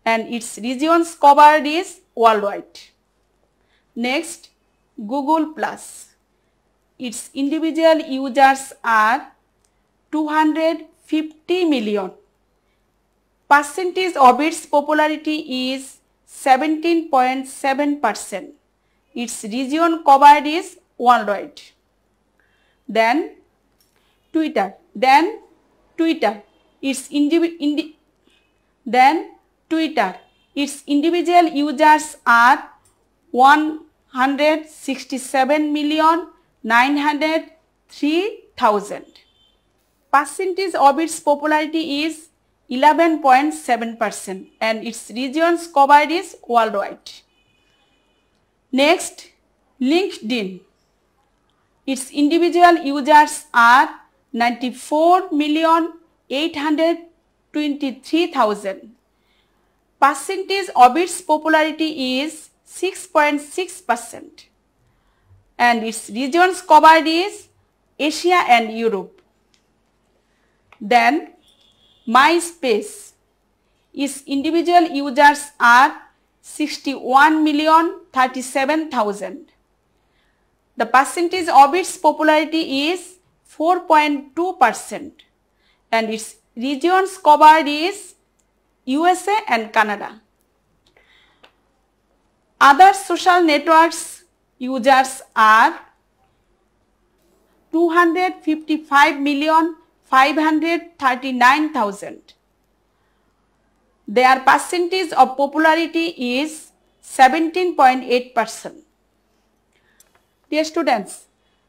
and its regions covered is worldwide. Next, Google Plus. Its individual users are 250 million. Percentage of its popularity is 17.7%. Its region covered is worldwide. Then Twitter. Its individual users are 167,903,000. Percentage of its popularity is 11.7% and its regions covered is worldwide. Next, LinkedIn. Its individual users are 94,823,000. Percentage of its popularity is 6.6% and its regions covered is Asia and Europe. Then MySpace. Its individual users are 61,037,000. The percentage of its popularity is 4.2% and its regions covered is USA and Canada. Other social networks users are 255,539,000. Their percentage of popularity is 17.8%. Dear students,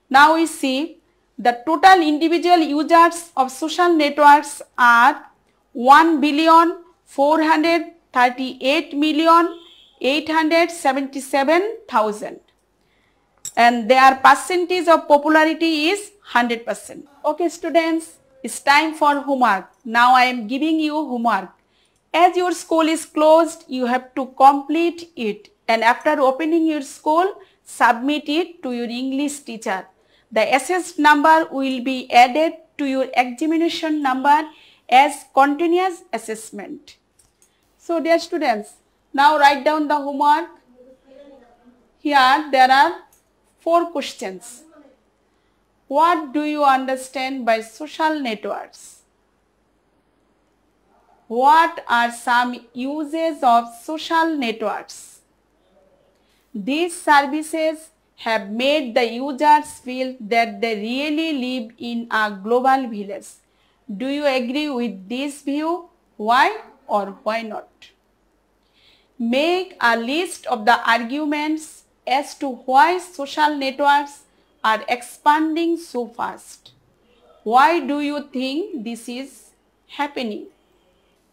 now we see the total individual users of social networks are 1,438,877,000 and their percentage of popularity is 100%. Okay students, it's time for homework. Now I am giving you homework. As your school is closed, you have to complete it and after opening your school, submit it to your English teacher. The assessed number will be added to your examination number as continuous assessment. So dear students, now write down the homework. Here there are 4 questions. What do you understand by social networks? What are some uses of social networks? These services have made the users feel that they really live in a global village. Do you agree with this view? Why or why not? Make a list of the arguments as to why social networks are expanding so fast. Why do you think this is happening?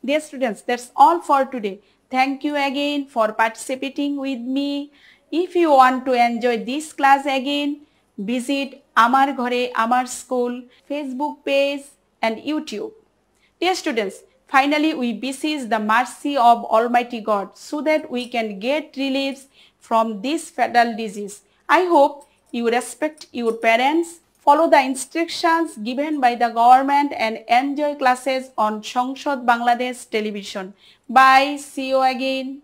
Dear students, that's all for today. Thank you again for participating with me. If you want to enjoy this class again, visit Amar Ghore Amar School Facebook page and YouTube. Dear students, finally we beseech the mercy of Almighty God so that we can get relief from this fatal disease. I hope you respect your parents, follow the instructions given by the government and enjoy classes on Songshad Bangladesh television. Bye. See you again.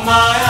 My